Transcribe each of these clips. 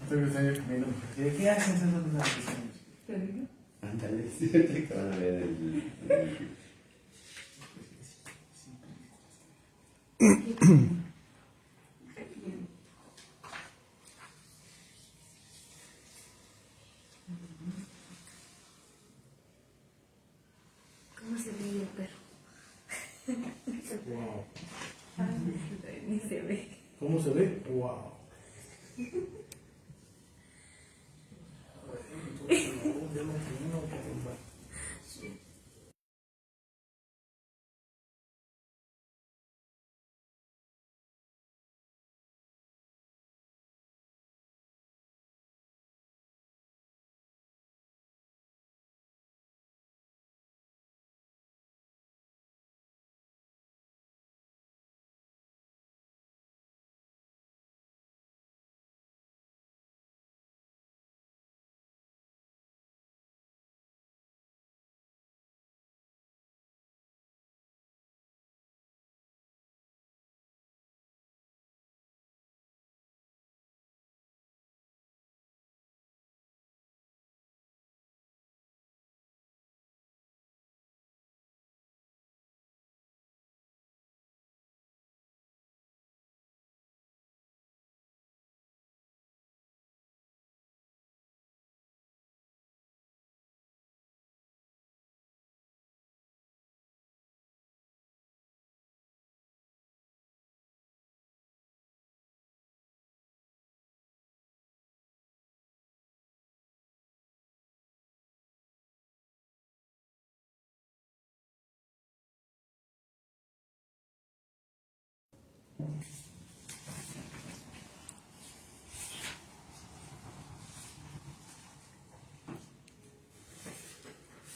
Estoy pensando que me lo ¿qué haces esos años? ¿Te digo? Ándale, sí, te van a ver el... ¿Cómo se ve el perro? Wow. Ni se ve. ¿Cómo se ve? Wow.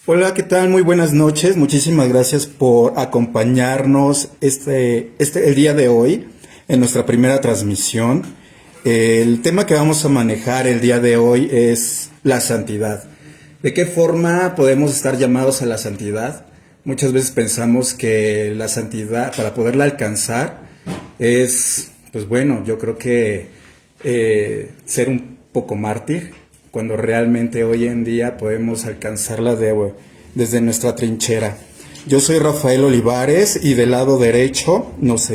Hola, ¿qué tal? Muy buenas noches. Muchísimas gracias por acompañarnos el día de hoy en nuestra primera transmisión. El tema que vamos a manejar el día de hoy es la santidad. ¿De qué forma podemos estar llamados a la santidad? Muchas veces pensamos que la santidad, para poderla alcanzar, es, pues bueno, yo creo que ser un poco mártir, cuando realmente hoy en día podemos alcanzarla desde nuestra trinchera. Yo soy Rafael Olivares y del lado derecho nos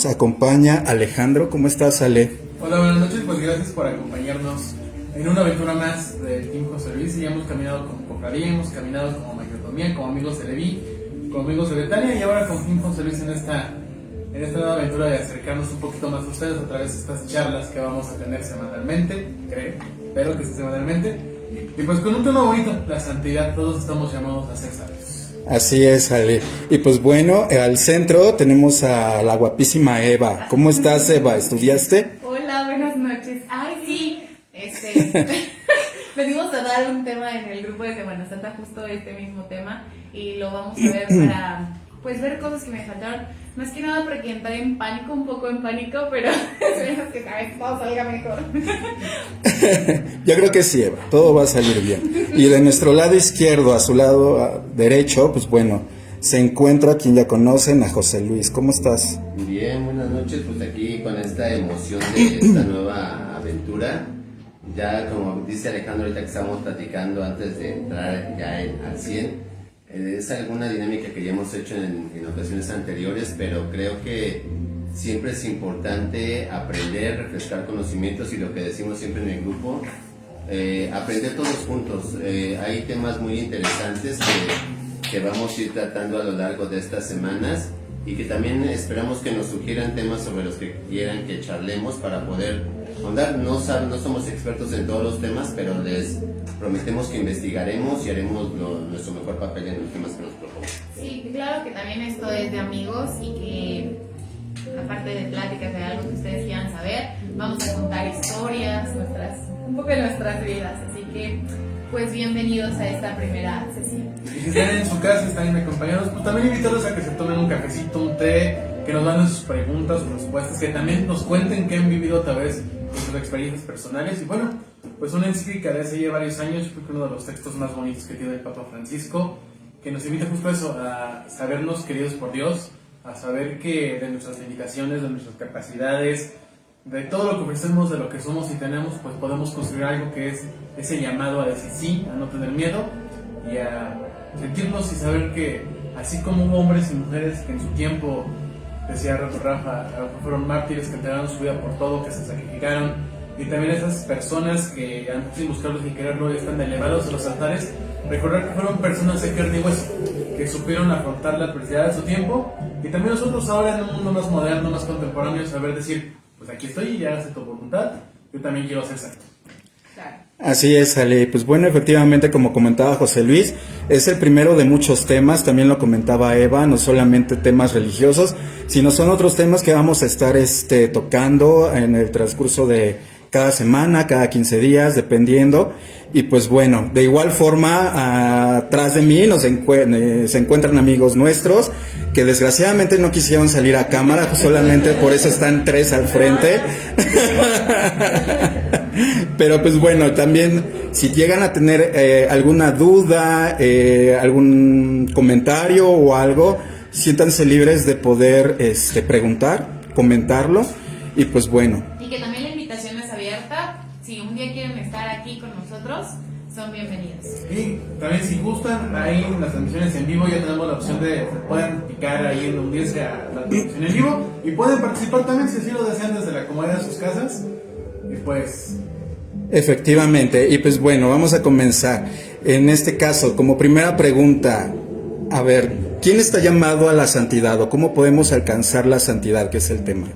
acompaña Alejandro. ¿Cómo estás, Ale? Hola, buenas noches, pues gracias por acompañarnos en una aventura más del Team José Luis. Ya hemos caminado como cofradía, hemos caminado como mayordomía, como amigos de Leví, como amigos de Betania y ahora con Team José Luis en esta nueva aventura de acercarnos un poquito más a ustedes a través de estas charlas que vamos a tener semanalmente, espero que sea semanalmente, y pues con un tema bonito, la santidad. Todos estamos llamados a ser sabios. Así es, Ale. Y pues bueno, al centro tenemos a la guapísima Eva. ¿Cómo estás, Eva? ¿Estudiaste? Hola, buenas noches. Ay, sí. Venimos a dar un tema en el grupo de Semana Santa, justo este mismo tema, y lo vamos a ver para, pues, ver cosas que me faltaron. Más que nada porque entré en pánico, un poco en pánico, pero esperemos que todo salga mejor. Yo creo que sí, Eva, todo va a salir bien. Y de nuestro lado izquierdo a su lado derecho, pues bueno, se encuentra quien ya conocen, a José Luis. ¿Cómo estás? Bien, buenas noches, pues aquí con esta emoción de esta nueva aventura. Ya como dice Alejandro ahorita que estábamos platicando antes de entrar ya al 100, es alguna dinámica que ya hemos hecho en ocasiones anteriores, pero creo que siempre es importante aprender, refrescar conocimientos y lo que decimos siempre en el grupo, aprender todos juntos. Hay temas muy interesantes que vamos a ir tratando a lo largo de estas semanas y que también esperamos que nos sugieran temas sobre los que quieran que charlemos para poder ahondar. No somos expertos en todos los temas, pero les prometemos que investigaremos y haremos nuestro mejor papel en los temas que nos propongan. Sí, claro que también esto es de amigos y que, aparte de pláticas de algo que ustedes quieran saber, vamos a contar historias, un poco de nuestras vidas. Así que, pues, bienvenidos a esta primera sesión. Y si están en su casa, están acompañados, pues también invitarlos a que se tomen un cafecito, un té, que nos manden sus preguntas, sus respuestas, que también nos cuenten qué han vivido a través de sus experiencias personales. Y bueno, pues una encíclica de hace ya varios años, yo creo que uno de los textos más bonitos que tiene el Papa Francisco, que nos invita justo a eso, a sabernos queridos por Dios, a saber que de nuestras limitaciones, de nuestras capacidades, de todo lo que ofrecemos, de lo que somos y tenemos, pues podemos construir algo que es ese llamado a decir sí, a no tener miedo y a sentirnos y saber que así como hubo hombres y mujeres que en su tiempo, decía Rafa, fueron mártires que entregaron su vida por todo, que se sacrificaron, y también esas personas que antes sin buscarlos ni quererlo están elevados a los altares, recordar que fueron personas de carne y hueso, que supieron afrontar la adversidad de su tiempo, y también nosotros ahora en un mundo más moderno, más contemporáneo, saber decir, pues aquí estoy y ya hace tu voluntad, yo también quiero ser santo. Claro. Así es, Ale. Pues bueno, efectivamente, como comentaba José Luis, es el primero de muchos temas, también lo comentaba Eva, no solamente temas religiosos, sino son otros temas que vamos a estar tocando en el transcurso de cada semana, cada 15 días, dependiendo. Y pues bueno, de igual forma, atrás de mí se encuentran amigos nuestros que desgraciadamente no quisieron salir a cámara, solamente por eso están 3 al frente. Pero pues bueno, también si llegan a tener alguna duda, algún comentario o algo, siéntanse libres de poder preguntar, comentarlo. Y pues bueno. Y que también la invitación es abierta. Si un día quieren estar aquí con nosotros, son bienvenidos. Y también si gustan, ahí en las transmisiones en vivo ya tenemos la opción de pueden picar ahí en unirse a la transmisión en vivo y pueden participar también si así lo desean desde la comodidad de sus casas. Y pues... Efectivamente, y pues bueno, vamos a comenzar. En este caso, como primera pregunta, a ver, ¿quién está llamado a la santidad o cómo podemos alcanzar la santidad, que es el tema?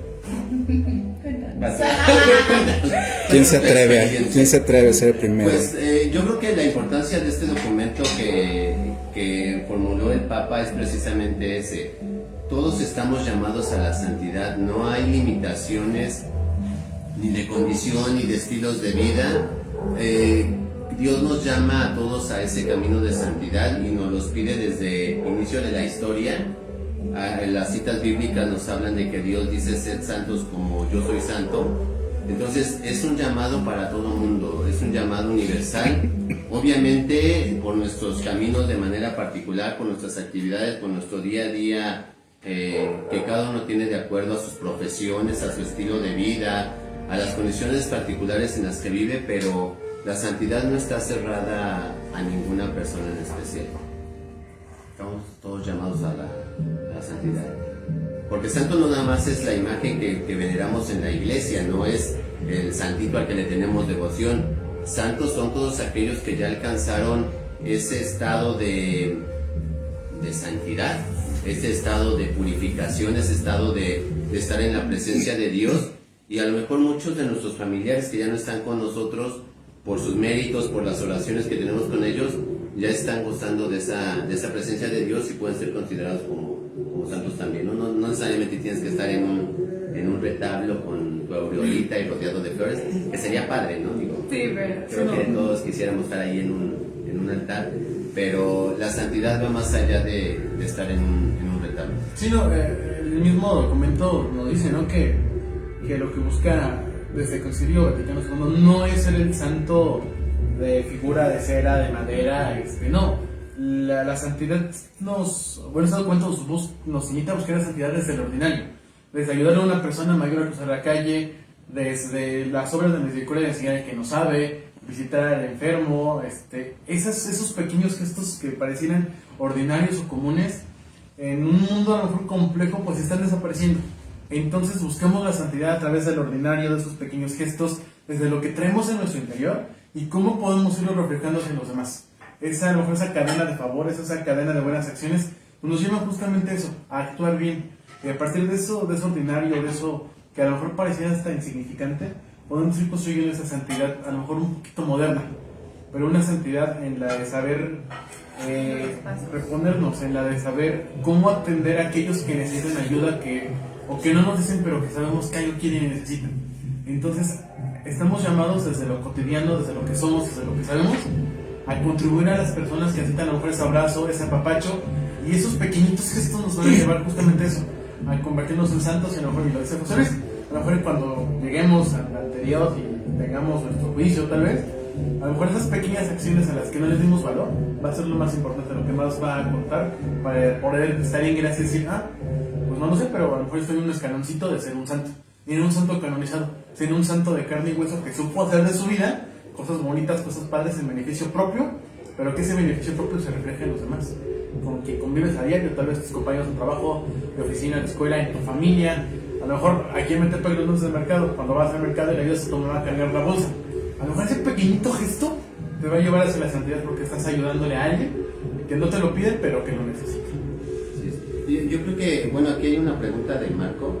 ¿Quién se atreve a ser el primero? Pues yo creo que la importancia de este documento que formuló el Papa es precisamente ese. Todos estamos llamados a la santidad, no hay limitaciones ni de condición ni de estilos de vida. Dios nos llama a todos a ese camino de santidad y nos los pide desde el inicio de la historia. Las citas bíblicas nos hablan de que Dios dice sed santos como yo soy santo. Entonces es un llamado para todo mundo, es un llamado universal, obviamente por nuestros caminos de manera particular, por nuestras actividades, por nuestro día a día que cada uno tiene de acuerdo a sus profesiones, a su estilo de vida, a las condiciones particulares en las que vive, pero la santidad no está cerrada a ninguna persona en especial. Estamos todos llamados a la santidad. Porque santo no nada más es la imagen que veneramos en la iglesia, no es el santito al que le tenemos devoción. Santos son todos aquellos que ya alcanzaron ese estado de santidad, ese estado de purificación, ese estado de estar en la presencia de Dios. Y a lo mejor muchos de nuestros familiares que ya no están con nosotros, por sus méritos, por las oraciones que tenemos con ellos, ya están gozando de esa presencia de Dios y pueden ser considerados como santos también, ¿no? No necesariamente tienes que estar en un retablo con tu aureolita y rodeado de flores, que sería padre, ¿no? Digo, sí, pero creo que todos quisiéramos estar ahí en un altar, pero la santidad va más allá de estar en un retablo. Sí, no, el mismo documento nos dice, ¿no? Que lo que busca desde el Concilio Vaticano II no es ser el santo de figura de cera, de madera, no. La santidad bueno, se ha dado cuenta, nos invita a buscar la santidad desde el ordinario, desde ayudarle a una persona mayor a cruzar la calle, desde las obras de misericordia de que no sabe, visitar al enfermo, esos pequeños gestos que parecieran ordinarios o comunes, en un mundo a lo mejor complejo, pues están desapareciendo. Entonces buscamos la santidad a través del ordinario, de esos pequeños gestos, desde lo que traemos en nuestro interior y cómo podemos irlo reflejando en los demás. A lo mejor esa cadena de favores, esa cadena de buenas acciones, pues nos lleva justamente a eso, a actuar bien. Y a partir de eso ordinario, de eso que a lo mejor pareciera hasta insignificante, podemos ir construyendo esa santidad, a lo mejor un poquito moderna, pero una santidad en la de saber reponernos, en la de saber cómo atender a aquellos que necesitan ayuda, o que no nos dicen, pero que sabemos que algo quieren y necesitan. Entonces, estamos llamados desde lo cotidiano, desde lo que somos, desde lo que sabemos, a contribuir a las personas que necesitan a lo mejor ese abrazo, ese apapacho, y esos pequeñitos gestos nos van a llevar justamente a eso, a convertirnos en santos. Y a lo mejor, y lo dice José Luis, a lo mejor cuando lleguemos ante Dios y tengamos nuestro juicio tal vez, a lo mejor esas pequeñas acciones a las que no les dimos valor va a ser lo más importante, lo que más va a contar para poder estar en gracia y decir, pues no lo sé, pero a lo mejor estoy en un escaloncito de ser un santo. ni en un santo canonizado, sino un santo de carne y hueso que supo hacer de su vida cosas bonitas, cosas padres en beneficio propio, pero que ese beneficio propio se refleje en los demás, con quien convives a diario, tal vez tus compañeros de trabajo, de oficina, de escuela, en tu familia. A lo mejor aquí en Metepec los lunes del mercado, cuando vas al mercado y le ayudas a tu mamá a cargar la bolsa, a lo mejor ese pequeñito gesto te va a llevar hacia la santidad porque estás ayudándole a alguien que no te lo pide pero que lo necesita. Sí. Yo creo que, bueno, aquí hay una pregunta de Marco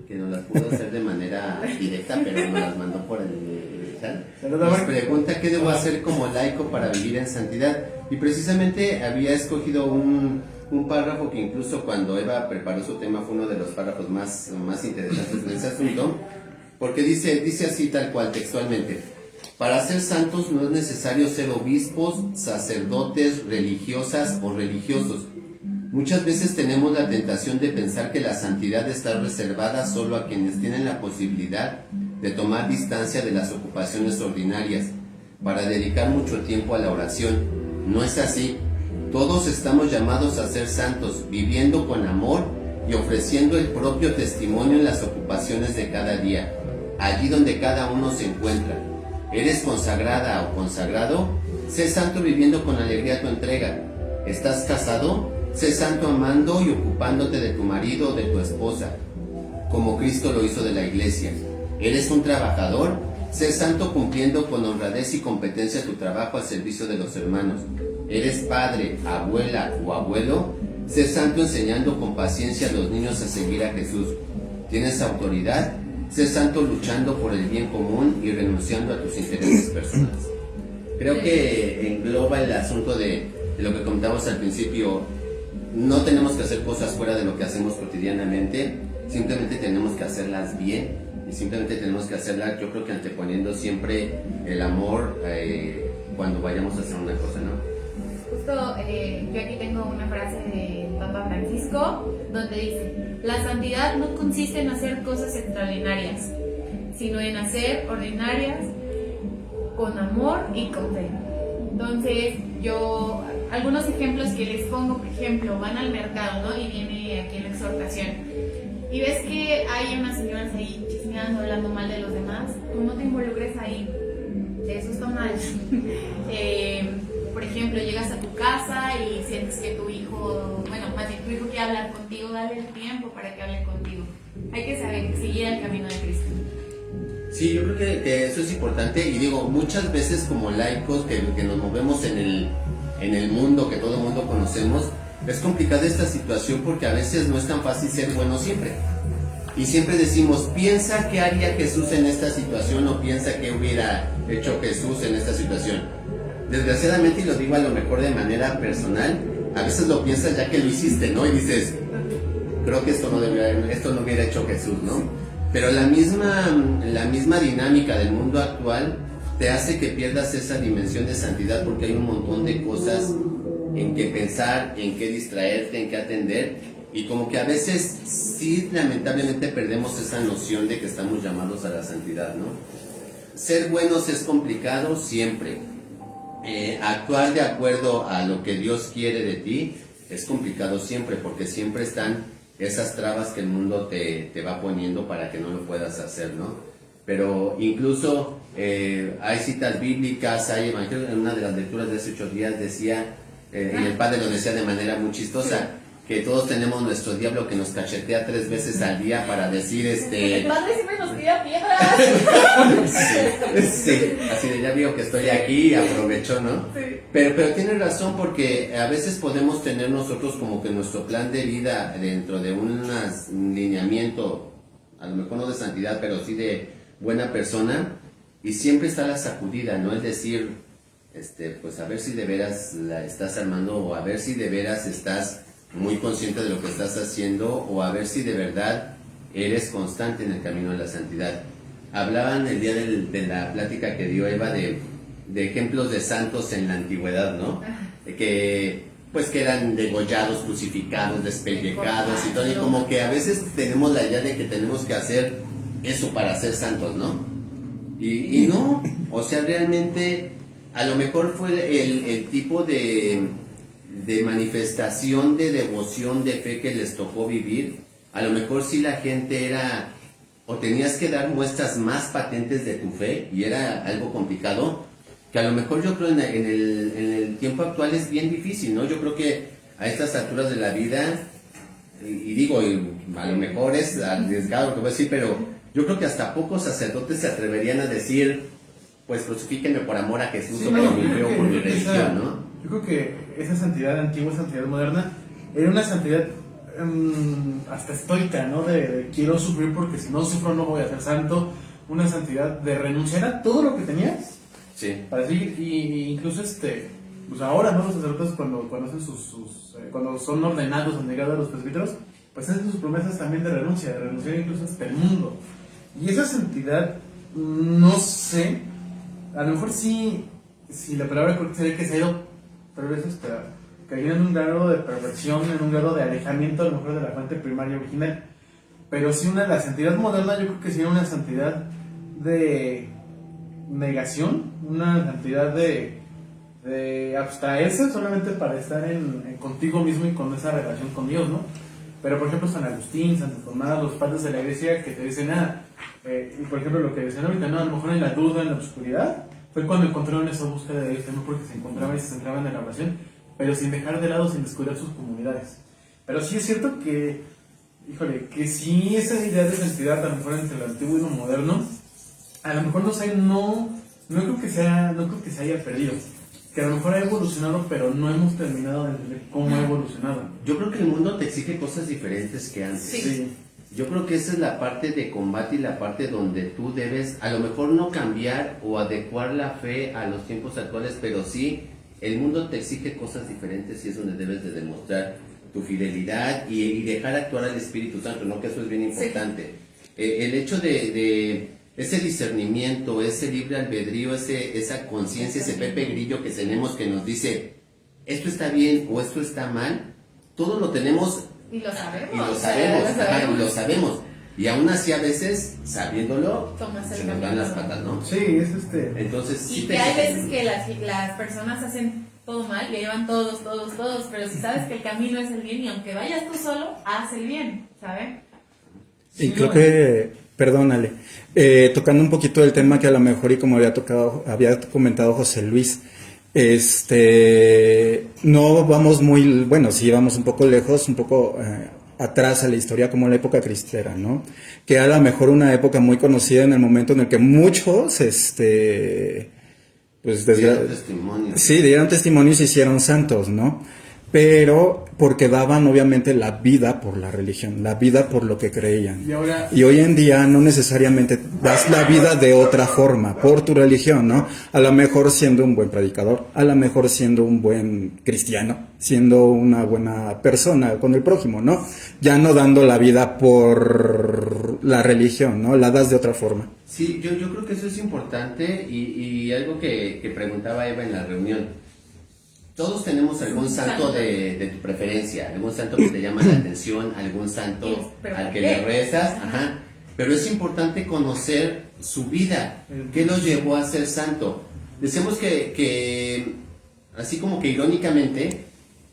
que nos las pudo hacer de manera directa, pero nos las mandó por el chat. Nos pregunta qué debo hacer como laico para vivir en santidad, y precisamente había escogido un párrafo que incluso cuando Eva preparó su tema fue uno de los párrafos más interesantes en ese asunto, porque dice así tal cual textualmente: para ser santos no es necesario ser obispos, sacerdotes, religiosas o religiosos. Muchas veces tenemos la tentación de pensar que la santidad está reservada solo a quienes tienen la posibilidad de tomar distancia de las ocupaciones ordinarias para dedicar mucho tiempo a la oración. No es así. Todos estamos llamados a ser santos, viviendo con amor y ofreciendo el propio testimonio en las ocupaciones de cada día, allí donde cada uno se encuentra. ¿Eres consagrada o consagrado? Sé santo viviendo con alegría tu entrega. ¿Estás casado? Sé santo amando y ocupándote de tu marido o de tu esposa, como Cristo lo hizo de la iglesia. ¿Eres un trabajador? Sé santo cumpliendo con honradez y competencia tu trabajo al servicio de los hermanos. ¿Eres padre, abuela o abuelo? Sé santo enseñando con paciencia a los niños a seguir a Jesús. ¿Tienes autoridad? Sé santo luchando por el bien común y renunciando a tus intereses personales. Creo que engloba el asunto de lo que comentamos al principio. No tenemos que hacer cosas fuera de lo que hacemos cotidianamente, simplemente tenemos que hacerlas bien y simplemente tenemos que hacerlas, yo creo que anteponiendo siempre el amor cuando vayamos a hacer una cosa, ¿no? Justo yo aquí tengo una frase de Papa Francisco donde dice: la santidad no consiste en hacer cosas extraordinarias, sino en hacer ordinarias con amor y con fe. Entonces, algunos ejemplos que les pongo, por ejemplo, van al mercado, ¿no? Y viene aquí la exhortación. Y ves que hay unas señoras ahí chismeando, hablando mal de los demás. Tú no te involucres ahí. Eso está mal. Por ejemplo, llegas a tu casa y sientes que tu hijo, más bien tu hijo quiere hablar contigo, dale el tiempo para que hable contigo. Hay que saber seguir el camino de Cristo. Sí, yo creo que eso es importante, y digo, muchas veces como laicos que nos movemos en el mundo, que todo el mundo conocemos, es complicada esta situación porque a veces no es tan fácil ser bueno siempre. Y siempre decimos, piensa qué haría Jesús en esta situación, o piensa qué hubiera hecho Jesús en esta situación. Desgraciadamente, y lo digo a lo mejor de manera personal, a veces lo piensas ya que lo hiciste, ¿no? Y dices, creo que esto no hubiera hecho Jesús, ¿no? Pero la misma dinámica del mundo actual te hace que pierdas esa dimensión de santidad, porque hay un montón de cosas en que pensar, en que distraerte, en que atender, y como que a veces sí, lamentablemente perdemos esa noción de que estamos llamados a la santidad, ¿no? Ser buenos es complicado siempre. Actuar de acuerdo a lo que Dios quiere de ti es complicado siempre, porque siempre están esas trabas que el mundo te va poniendo para que no lo puedas hacer, ¿no? Pero incluso hay citas bíblicas, hay evangelios. En una de las lecturas de hace 8 días decía, y el padre lo decía de manera muy chistosa, que todos tenemos nuestro diablo que nos cachetea 3 veces al día para decir El padre siempre nos tira piedras. Sí, así de ya vio que estoy aquí y aprovecho, ¿no? Sí. Pero tiene razón, porque a veces podemos tener nosotros como que nuestro plan de vida dentro de un lineamiento, a lo mejor no de santidad, pero sí de buena persona, y siempre está la sacudida, ¿no? Es decir, pues a ver si de veras la estás armando, o a ver si de veras estás muy consciente de lo que estás haciendo, o a ver si de verdad eres constante en el camino de la santidad. Hablaban el día de la plática que dio Eva de ejemplos de santos en la antigüedad, ¿no? Que eran degollados, crucificados, despellejados y todo, y como que a veces tenemos la idea de que tenemos que hacer eso para ser santos, ¿no? Y no, o sea, realmente a lo mejor fue el tipo de manifestación de devoción, de fe que les tocó vivir. A lo mejor sí la gente era o tenías que dar muestras más patentes de tu fe, y era algo complicado, que a lo mejor yo creo en el tiempo actual es bien difícil, ¿no? Yo creo que a estas alturas de la vida, y digo, a lo mejor es arriesgado lo que voy a decir, pero yo creo que hasta pocos sacerdotes se atreverían a decir, pues crucifíquenme por amor a Jesús, Sí, o no, por mi fe o por mi religión, ¿no? Yo creo que esa santidad antigua, santidad moderna, era una santidad hasta estoica, ¿no? De quiero sufrir porque si no sufro no voy a ser santo. Una santidad de renunciar a todo lo que tenías Sí. para seguir. Y incluso pues ahora, ¿no? Los sacerdotes cuando hacen cuando son ordenados o negados a los presbíteros, pues hacen sus promesas también de renunciar incluso hasta el mundo. Y esa santidad, no sé, a lo mejor sí, si la palabra correcta sería que se ha ido, tal vez cayendo en un grado de perversión, en un grado de alejamiento a lo mejor de la fuente primaria original. Pero sí la santidad moderna yo creo que sí era una santidad de negación, una santidad de abstraerse solamente para estar contigo mismo y con esa relación con Dios, ¿no? Pero por ejemplo San Agustín, Santa Tomás, los padres de la iglesia que te dicen y por ejemplo lo que decían ahorita, ¿no? A lo mejor en la duda, en la oscuridad, fue cuando encontraron esa búsqueda de Dios, no porque se encontraban y se centraban en la oración, pero sin dejar de lado, sin descuidar sus comunidades. Pero sí es cierto que, híjole, que sí esa idea de santidad, a lo mejor entre lo antiguo y lo moderno, a lo mejor no creo que se haya perdido. Que a lo mejor ha evolucionado, pero no hemos terminado de entender cómo ha evolucionado. Yo creo que el mundo te exige cosas diferentes que antes. Sí. Yo creo que esa es la parte de combate y la parte donde tú debes, a lo mejor no cambiar o adecuar la fe a los tiempos actuales, pero sí, el mundo te exige cosas diferentes y es donde debes de demostrar tu fidelidad y dejar actuar al Espíritu Santo, ¿no? Que eso es bien importante. Sí. El hecho de ese discernimiento, ese libre albedrío, esa conciencia, ese Pepe Grillo que tenemos que nos dice, esto está bien o esto está mal, todo lo tenemos. Y lo sabemos. Y lo sabemos. Y aún así a veces, sabiéndolo, se nos van las patas, ¿no? Sí, es Entonces, y sí que hay veces que las personas hacen todo mal, y llevan todos, pero si sabes que el camino es el bien, y aunque vayas tú solo, haz el bien, ¿sabes? Y creo que, perdónale, tocando un poquito el tema que a lo mejor y como había comentado José Luis, no vamos sí vamos un poco lejos, un poco atrás a la historia como la época cristera, ¿no? Que a lo mejor una época muy conocida en el momento en el que muchos, pues dieron testimonio y se hicieron santos, ¿no? Pero porque daban obviamente la vida por la religión, la vida por lo que creían. Y hoy en día no necesariamente das la vida de otra forma, por tu religión, ¿no? A lo mejor siendo un buen predicador, a lo mejor siendo un buen cristiano, siendo una buena persona con el prójimo, ¿no? Ya no dando la vida por la religión, ¿no? La das de otra forma. Sí, yo creo que eso es importante y algo que preguntaba Eva en la reunión. Todos tenemos algún santo de tu preferencia, algún santo que te llama la atención, algún santo al que le rezas, pero es importante conocer su vida, qué los llevó a ser santo. Decimos que así como que irónicamente,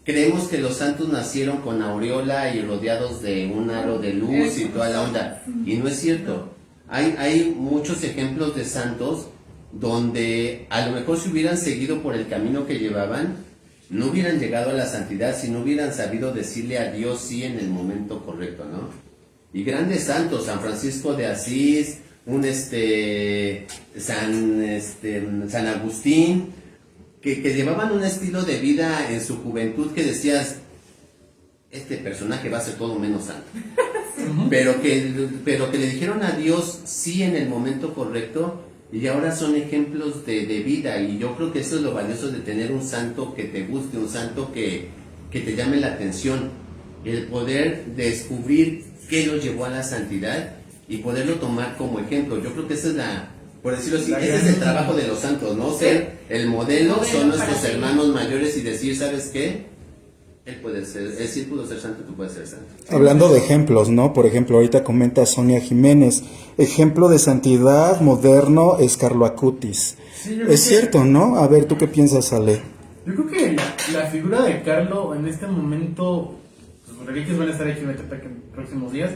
creemos que los santos nacieron con aureola y rodeados de un halo de luz y toda la onda, y no es cierto. Hay muchos ejemplos de santos donde a lo mejor si hubieran seguido por el camino que llevaban, no hubieran llegado a la santidad si no hubieran sabido decirle a Dios sí en el momento correcto, ¿no? Y grandes santos, San Francisco de Asís, San Agustín, que llevaban un estilo de vida en su juventud que decías, este personaje va a ser todo menos santo. pero que le dijeron a Dios sí en el momento correcto. Y ahora son ejemplos de vida, y yo creo que eso es lo valioso de tener un santo que te guste, un santo que te llame la atención, el poder descubrir qué lo llevó a la santidad y poderlo tomar como ejemplo. Yo creo que esa es por decirlo así, ese es el trabajo de los santos, ¿no? Ser el modelo, son nuestros hermanos mayores y decir, ¿sabes qué? Él sí pudo ser santo, tú puedes ser santo. Hablando de ejemplos, ¿no? Por ejemplo, ahorita comenta Sonia Jiménez, ejemplo de santidad moderno es Carlo Acutis. Sí, es cierto, ¿no? A ver, ¿tú qué piensas, Ale? Yo creo que la figura de Carlo en este momento, sus reliquias van a estar aquí en Metepec en próximos días,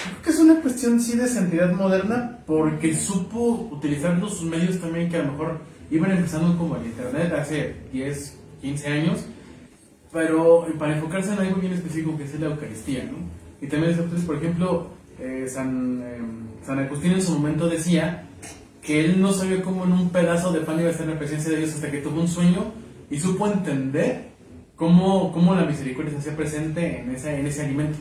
Creo que es una cuestión sí de santidad moderna porque supo utilizar sus medios también que a lo mejor iban empezando como el internet hace 10, 15 años, pero para enfocarse en algo bien específico que es la Eucaristía, ¿no? Y también, por ejemplo, San Agustín en su momento decía que él no sabía cómo en un pedazo de pan iba a estar en la presencia de Dios hasta que tuvo un sueño y supo entender cómo la misericordia se hacía presente en ese alimento.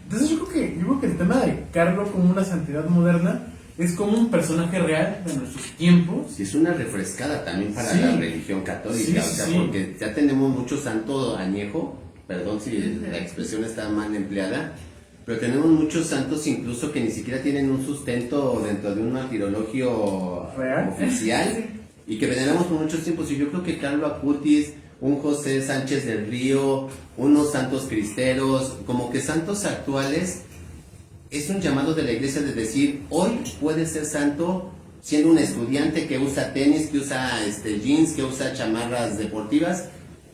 Entonces yo creo que el tema de Carlo como una santidad moderna es como un personaje real de nuestros tiempos. Sí, es una refrescada también para Sí. la religión católica, Sí, o sea, sí. porque ya tenemos mucho santo añejo, perdón si la expresión está mal empleada, pero tenemos muchos santos incluso que ni siquiera tienen un sustento dentro de un martirologio ¿Real? oficial y que veneramos por muchos tiempos. Y yo creo que Carlo Acutis, un José Sánchez del Río, unos santos cristeros, como que santos actuales, es un llamado de la iglesia de decir, hoy puedes ser santo siendo un estudiante que usa tenis, que usa jeans, que usa chamarras deportivas,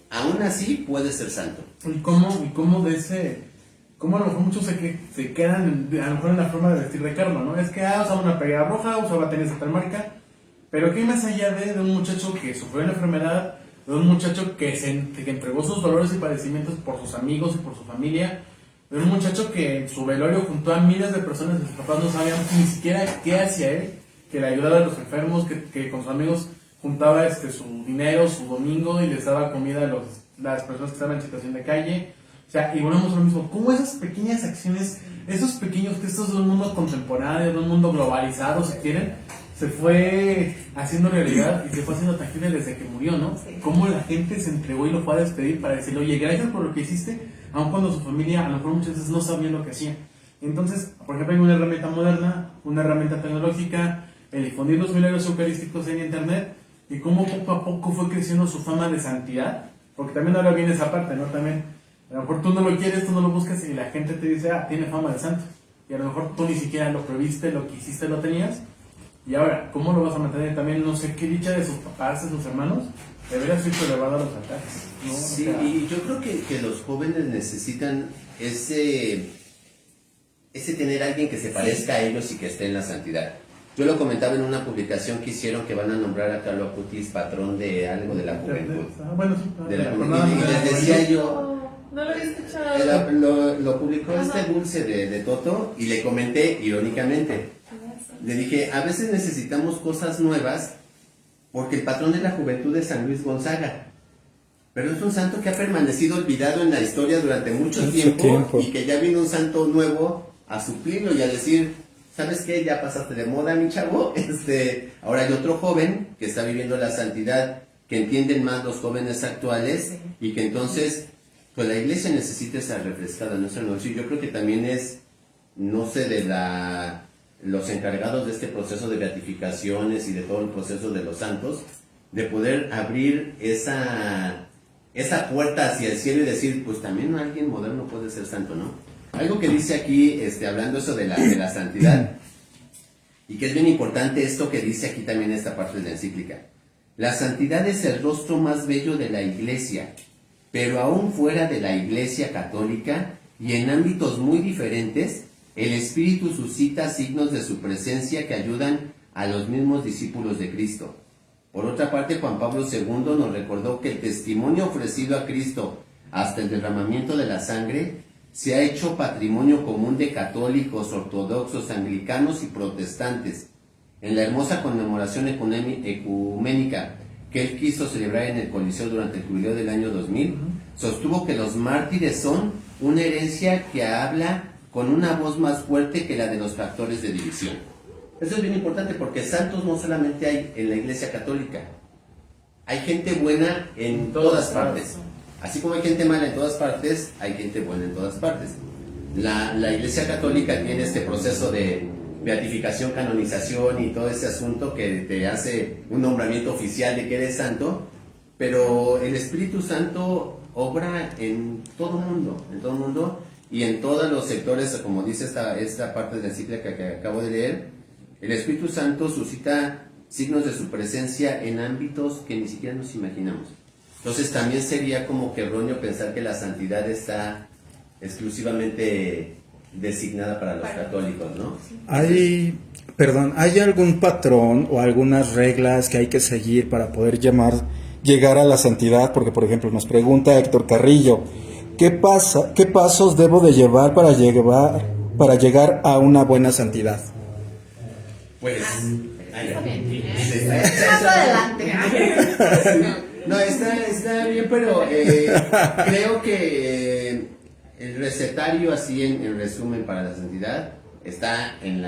aún así puedes ser santo. Y cómo a lo mejor muchos se quedan a lo mejor en la forma de vestir de Carlo, ¿no? Es que usaba una playera roja, usaba tenis de tal marca, pero que más allá de un muchacho que sufrió una enfermedad, de un muchacho que entregó sus dolores y padecimientos por sus amigos y por su familia, de un muchacho que en su velorio juntó a miles de personas y sus papás no sabían ni siquiera qué hacía él, que le ayudaba a los enfermos, que con sus amigos juntaba su dinero, su domingo y les daba comida a las personas que estaban en situación de calle. O sea, y volvemos a lo mismo, cómo esas pequeñas acciones, esos pequeños gestos de un mundo contemporáneo, de un mundo globalizado, si quieren, se fue haciendo realidad y se fue haciendo tangible desde que murió, ¿no? Sí. Cómo la gente se entregó y lo fue a despedir para decirle, oye, gracias por lo que hiciste, aun cuando su familia a lo mejor muchas veces no sabía lo que hacía. Entonces, por ejemplo, hay una herramienta moderna, una herramienta tecnológica, el difundir los milagros eucarísticos en internet, y cómo poco a poco fue creciendo su fama de santidad, porque también ahora viene esa parte, ¿no? También, a lo mejor tú no lo quieres, tú no lo buscas, y la gente te dice, tiene fama de santo, y a lo mejor tú ni siquiera lo previste, lo que hiciste lo tenías. Y ahora, ¿cómo lo vas a mantener? También no sé qué dicha de sus papás, de sus hermanos, debería ser elevado a los altares, ¿no? Sí, O sea, y yo creo que los jóvenes necesitan ese tener a alguien que se parezca a ellos y que esté en la santidad. Yo lo comentaba en una publicación que hicieron que van a nombrar a Carlo Acutis patrón de algo de la juventud. bueno, sí, De la jornada juventud. Y les decía yo, No lo había escuchado. lo publicó este Dulce de Toto y le comenté irónicamente. Le dije, a veces necesitamos cosas nuevas porque el patrón de la juventud es San Luis Gonzaga. Pero es un santo que ha permanecido olvidado en la historia durante mucho tiempo y que ya vino un santo nuevo a suplirlo y a decir, ¿sabes qué? Ya pasaste de moda, mi chavo. Ahora hay otro joven que está viviendo la santidad, que entienden más los jóvenes actuales y que entonces, pues la iglesia necesita esa refrescada, ¿no? Sí, yo creo que también es, no sé, los encargados de este proceso de beatificaciones y de todo el proceso de los santos, de poder abrir esa puerta hacia el cielo y decir, pues también alguien moderno puede ser santo, ¿no? Algo que dice aquí, hablando eso de la santidad, y que es bien importante esto que dice aquí también esta parte de la encíclica. La santidad es el rostro más bello de la iglesia, pero aún fuera de la iglesia católica y en ámbitos muy diferentes, el Espíritu suscita signos de su presencia que ayudan a los mismos discípulos de Cristo. Por otra parte, Juan Pablo II nos recordó que el testimonio ofrecido a Cristo hasta el derramamiento de la sangre se ha hecho patrimonio común de católicos, ortodoxos, anglicanos y protestantes. En la hermosa conmemoración ecuménica que él quiso celebrar en el Coliseo durante el jubileo del año 2000, sostuvo que los mártires son una herencia que habla con una voz más fuerte que la de los factores de división. Eso es bien importante porque santos no solamente hay en la Iglesia Católica, hay gente buena en todas partes. Así como hay gente mala en todas partes, hay gente buena en todas partes. La Iglesia Católica tiene este proceso de beatificación, canonización y todo ese asunto que te hace un nombramiento oficial de que eres santo, pero el Espíritu Santo obra en todo mundo y en todos los sectores, como dice esta parte de la encíclica que acabo de leer. El Espíritu Santo suscita signos de su presencia en ámbitos que ni siquiera nos imaginamos. Entonces también sería como que erróneo pensar que la santidad está exclusivamente designada para los católicos, ¿no? ¿Hay algún patrón o algunas reglas que hay que seguir para poder llegar a la santidad? Porque, por ejemplo, nos pregunta Héctor Carrillo, ¿qué pasos debo de llevar para llegar a una buena santidad? Pues, Está bien. Más adelante. No, está bien, pero creo que el recetario, así en resumen para la santidad, está en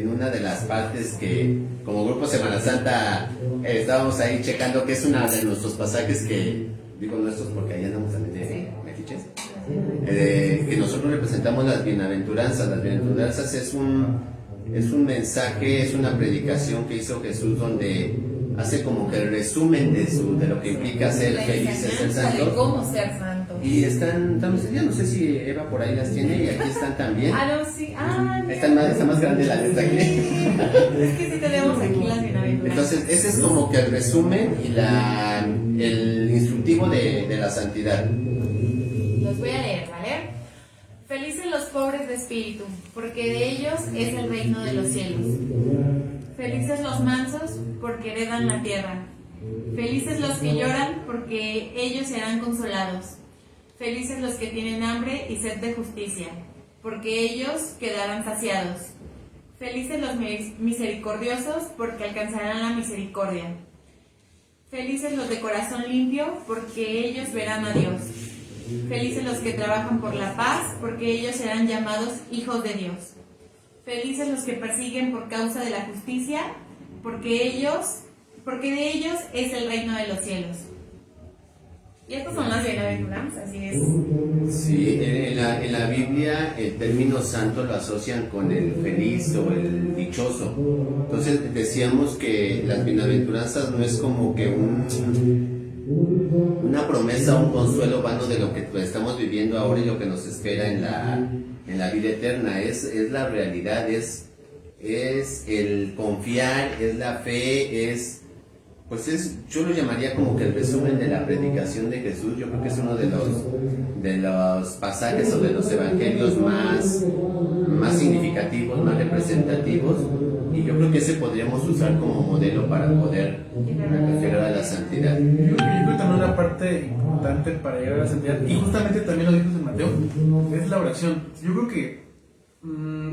una de las partes que como Grupo Semana Santa estábamos ahí checando, que es uno de nuestros pasajes que, digo nuestros porque allá andamos también de metiches, que nosotros representamos las bienaventuranzas. Las bienaventuranzas es un mensaje, es una predicación que hizo Jesús donde hace como que el resumen de lo que implica ser feliz, ser santo. De cómo ser santo. Y están, ya no sé si Eva por ahí las tiene, y aquí están también. Ah, no, sí. Está más grande la letra aquí. Es que sí tenemos aquí las bienaventuranzas. Entonces, ese es como que el resumen y el instructivo de la santidad. Los voy a leer, ¿vale? Felices los pobres de espíritu, porque de ellos es el reino de los cielos. Felices los mansos, porque heredan la tierra. Felices los que lloran, porque ellos serán consolados. Felices los que tienen hambre y sed de justicia, porque ellos quedarán saciados. Felices los misericordiosos, porque alcanzarán la misericordia. Felices los de corazón limpio, porque ellos verán a Dios. Felices los que trabajan por la paz, porque ellos serán llamados hijos de Dios. Felices los que persiguen por causa de la justicia, porque de ellos es el reino de los cielos. Y estas son las bienaventuranzas, así es. Sí, en la Biblia el término santo lo asocian con el feliz o el dichoso. Entonces decíamos que las bienaventuranzas no es como que una promesa, un consuelo vano de lo que estamos viviendo ahora y lo que nos espera en la vida eterna. Es la realidad, es el confiar, es la fe, yo lo llamaría como que el resumen de la predicación de Jesús. Yo creo que es uno de los pasajes o de los evangelios más significativos, más representativos, y yo creo que ese podríamos usar como modelo para poder llegar a la santidad. Yo creo que también una parte importante para llegar a la santidad, y justamente también lo dijo San Mateo, es la oración. Yo creo que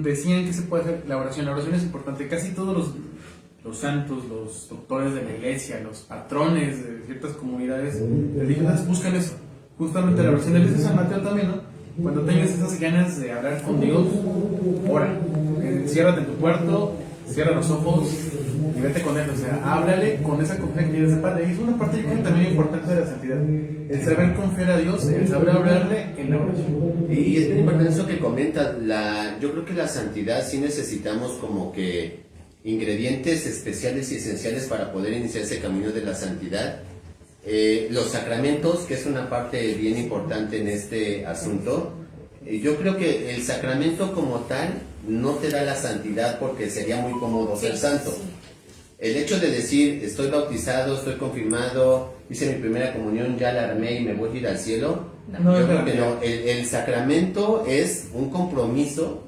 decían que se puede hacer la oración. La oración es importante. Casi todos los santos, los doctores de la iglesia, los patrones de ciertas comunidades religiosas buscan eso, justamente la oración. Del dice San Mateo también, ¿no? Cuando tengas esas ganas de hablar con Dios, ora, enciérrate en tu cuarto, cierra los ojos y vete con él, o sea, háblale con esa confianza que tienes de Padre. Y es una parte, yo creo, también importante de la santidad, el saber confiar a Dios, el saber hablarle en la oración. Y es bien importante eso que comentas. Yo creo que la santidad sí necesitamos como que ingredientes especiales y esenciales para poder iniciar ese camino de la santidad. Los sacramentos, que es una parte bien importante en este asunto. Yo creo que el sacramento como tal no te da la santidad, porque sería muy cómodo ser santo. El hecho de decir, estoy bautizado, estoy confirmado, hice mi primera comunión, ya la armé y me voy a ir al cielo, yo creo que no. El sacramento es un compromiso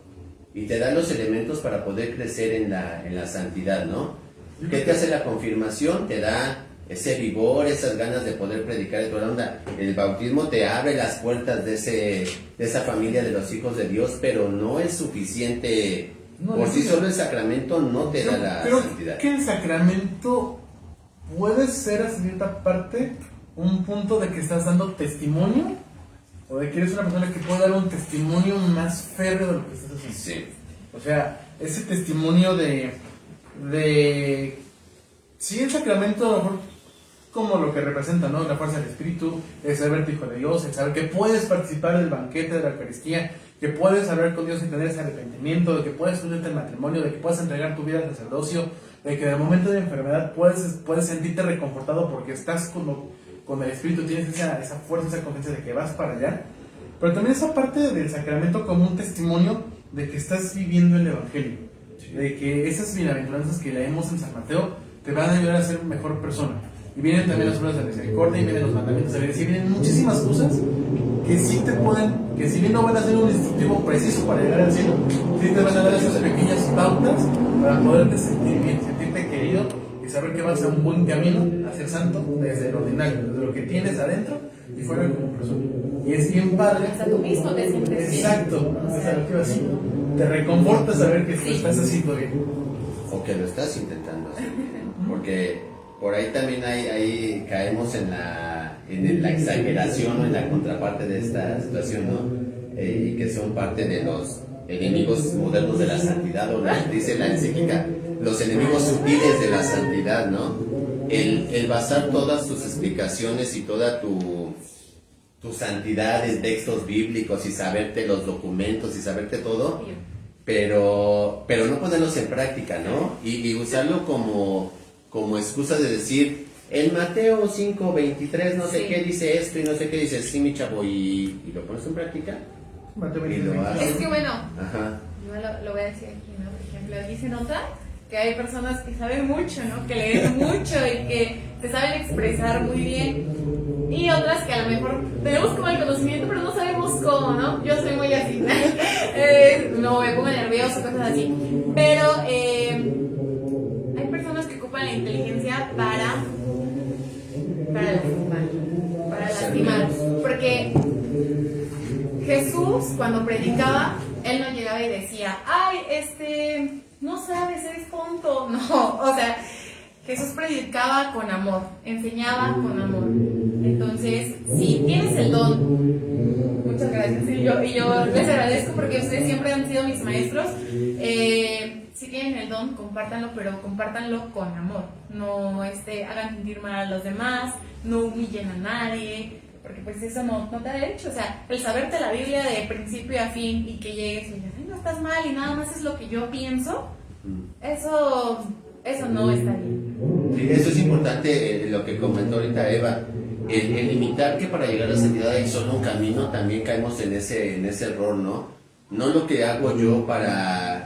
y te da los elementos para poder crecer en la santidad, ¿no? ¿Qué te hace la confirmación? Te da ese vigor, esas ganas de poder predicar de toda la onda. El bautismo te abre las puertas de esa familia de los hijos de Dios, pero no es suficiente. Por sí solo el sacramento no te da la santidad. Creo que el sacramento puede ser a cierta parte un punto de que estás dando testimonio, o de que eres una persona que puede dar un testimonio más férreo de lo que estás haciendo. Sí. O sea, ese testimonio de sí, el sacramento a lo mejor como lo que representa, ¿no? La fuerza del Espíritu, el saber hijo de Dios, el saber que puedes participar del banquete de la Eucaristía, que puedes hablar con Dios y tener ese arrepentimiento, de que puedes unirte al matrimonio, de que puedes entregar tu vida al sacerdocio, de que en el momento de enfermedad puedes sentirte reconfortado porque estás con el Espíritu, tienes esa fuerza, esa confianza de que vas para allá. Pero también esa parte del sacramento como un testimonio de que estás viviendo el Evangelio, de que esas bienaventuranzas que leemos en San Mateo te van a ayudar a ser mejor persona. y vienen también las obras de misericordia, y vienen los mandamientos de la iglesia, y vienen muchísimas cosas que sí te pueden, que si bien no van a ser un instructivo preciso para llegar al cielo, sí te van a dar esas pequeñas pautas para poderte sentir bien, sentirte querido y saber que vas a un buen camino a ser santo desde lo ordinario, desde lo que tienes adentro y fuera como persona. Y es bien padre. Hasta tú mismo te sientes bien. Exacto, o sea, lo que iba a decir. Te reconforta saber que lo estás haciendo bien. O que lo estás intentando hacer bien. Porque por ahí también ahí caemos en la exageración o en la contraparte de esta situación, ¿no? Y que son parte de los enemigos modernos de la santidad, o lo que dice la encíclica, los enemigos sutiles de la santidad, ¿no? El basar todas tus explicaciones y toda tu santidad en textos bíblicos y saberte los documentos y saberte todo, pero no ponerlos en práctica, ¿no? Y usarlo como excusa de decir, en Mateo 5:23 no sé qué dice esto y no sé qué dice, sí mi chavo, y lo pones en práctica. Y lo haces. Es que bueno, Ajá. yo lo voy a decir aquí, ¿no? Por ejemplo, aquí se nota que hay personas que saben mucho, ¿no? Que leen mucho y que se saben expresar muy bien. Y otras que a lo mejor tenemos como el conocimiento, pero no sabemos cómo, ¿no? Yo soy muy así, no me pongo nervioso, cosas así. Pero hay personas que ocupan la inteligencia para lastimar. Porque Jesús, cuando predicaba, él no llegaba y decía, ay, no sabes, eres tonto. No, o sea, Jesús predicaba con amor, enseñaba con amor. Entonces, si tienes el don, muchas gracias, y yo les agradezco porque ustedes siempre han sido mis maestros. Si tienen el don, compártanlo, pero compártanlo con amor. No hagan sentir mal a los demás, no humillen a nadie, porque pues eso no te da derecho. O sea, el saberte la Biblia de principio a fin y que llegues y digas, ay, no estás mal y nada más es lo que yo pienso, eso no está bien. Sí, eso es importante, lo que comentó ahorita Eva, el limitar que para llegar a la santidad hay solo un camino. También caemos en ese error, ¿no? No lo que hago yo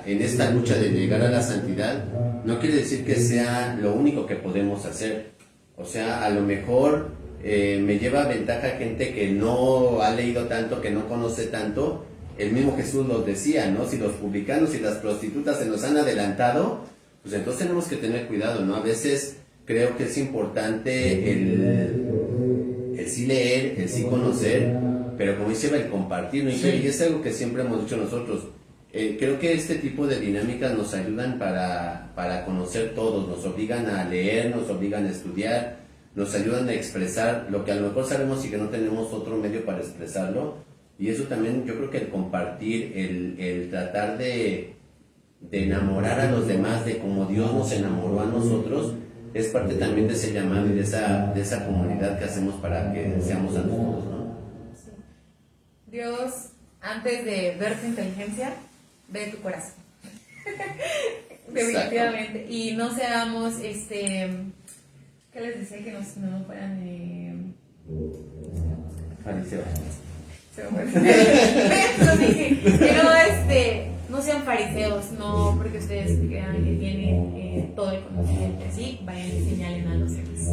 en esta lucha de llegar a la santidad, no quiere decir que sea lo único que podemos hacer. O sea, a lo mejor me lleva ventaja gente que no ha leído tanto, que no conoce tanto. El mismo Jesús nos decía, ¿no? Si los publicanos y las prostitutas se nos han adelantado, pues entonces tenemos que tener cuidado, ¿no? A veces creo que es importante el sí leer, el sí conocer, pero como dice el compartir, ¿no? Y es algo que siempre hemos dicho nosotros. Creo que este tipo de dinámicas nos ayudan para conocer todos, nos obligan a leer, nos obligan a estudiar, nos ayudan a expresar lo que a lo mejor sabemos y que no tenemos otro medio para expresarlo. Y eso también, yo creo que el compartir, el tratar de enamorar a los demás de como Dios nos enamoró a nosotros, es parte también de ese llamado y de esa comunidad que hacemos para que seamos santos todos, ¿no? Sí. Dios, antes de ver tu inteligencia, ve tu corazón. Definitivamente. Y no seamos, ¿qué les decía? Que no fueran Fariseos. No sean fariseos, no porque ustedes crean que tienen todo el conocimiento así, vayan y señalen a los demás.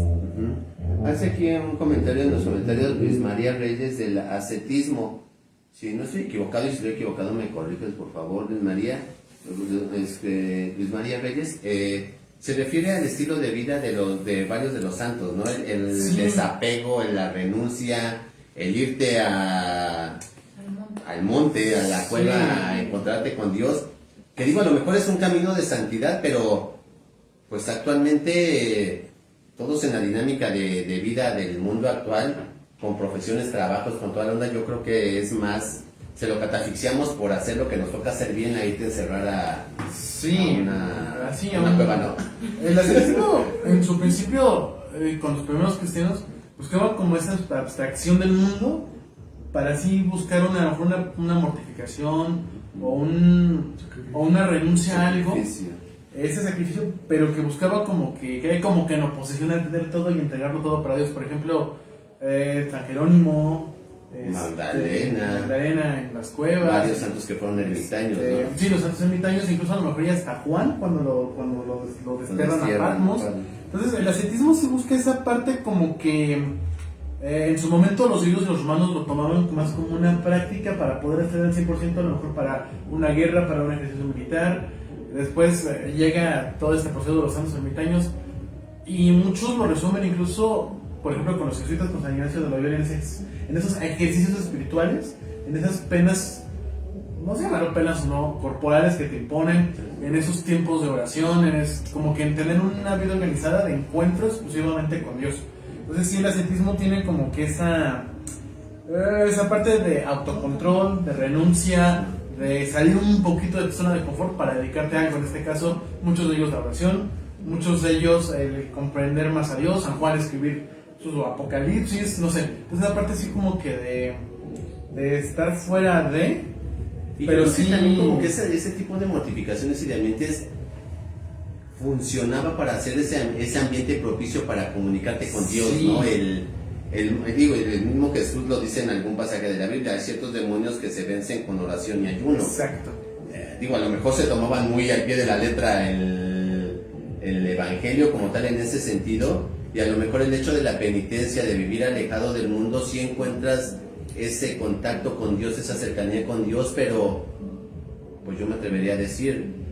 Hace aquí un comentario en los comentarios Luis María Reyes del ascetismo. Si no estoy equivocado, y si estoy equivocado me corriges por favor, Luis María. Luis María Reyes se refiere al estilo de vida de varios de los santos, ¿no? El desapego, la renuncia, el irte al monte, a la cueva, a encontrarte con Dios, que digo, a lo mejor es un camino de santidad, pero pues actualmente todos en la dinámica de vida del mundo actual, con profesiones, trabajos, con toda la onda, yo creo que es más, se lo catafixiamos por hacer lo que nos toca hacer bien, a irte a encerrar a una cueva, ¿no? El ascetismo, en su principio, con los primeros cristianos, buscaba como esa abstracción del mundo para así buscar una mortificación o una renuncia a algo, ese sacrificio, pero que buscaba como que en oposición a tener todo y entregarlo todo para Dios. Por ejemplo, San Jerónimo, Magdalena en las cuevas. Varios santos que fueron ermitaños, ¿no? Sí, los santos ermitaños, incluso a lo mejor ya hasta Juan cuando lo desterran a Patmos. Entonces el ascetismo se busca esa parte como que en su momento los griegos y los romanos lo tomaban más como una práctica para poder hacer al 100%, a lo mejor para una guerra, para un ejercicio militar. Después llega todo este proceso de los santos ermitaños y muchos lo resumen incluso, por ejemplo, con los jesuitas, con San Ignacio de Loyola, en esos ejercicios espirituales, en esas penas, no sé llamarlo penas o no, corporales que te imponen, en esos tiempos de oración, como que en tener una vida organizada de encuentro exclusivamente con Dios. Entonces sí, el ascetismo tiene como que esa parte de autocontrol, de renuncia, de salir un poquito de tu zona de confort para dedicarte a algo. En este caso, muchos de ellos la oración, muchos de ellos el comprender más a Dios, San Juan escribir su Apocalipsis, no sé. Entonces esa parte así como que de estar fuera de... Y pero sí, sí también como que ese tipo de mortificaciones y de ambientes funcionaba para hacer ese ambiente propicio para comunicarte con Dios, sí. ¿no? El mismo Jesús lo dice en algún pasaje de la Biblia, hay ciertos demonios que se vencen con oración y ayuno. Exacto. A lo mejor se tomaban muy al pie de la letra el evangelio como tal en ese sentido, y a lo mejor el hecho de la penitencia, de vivir alejado del mundo, sí encuentras ese contacto con Dios, esa cercanía con Dios, pero pues yo me atrevería a decir,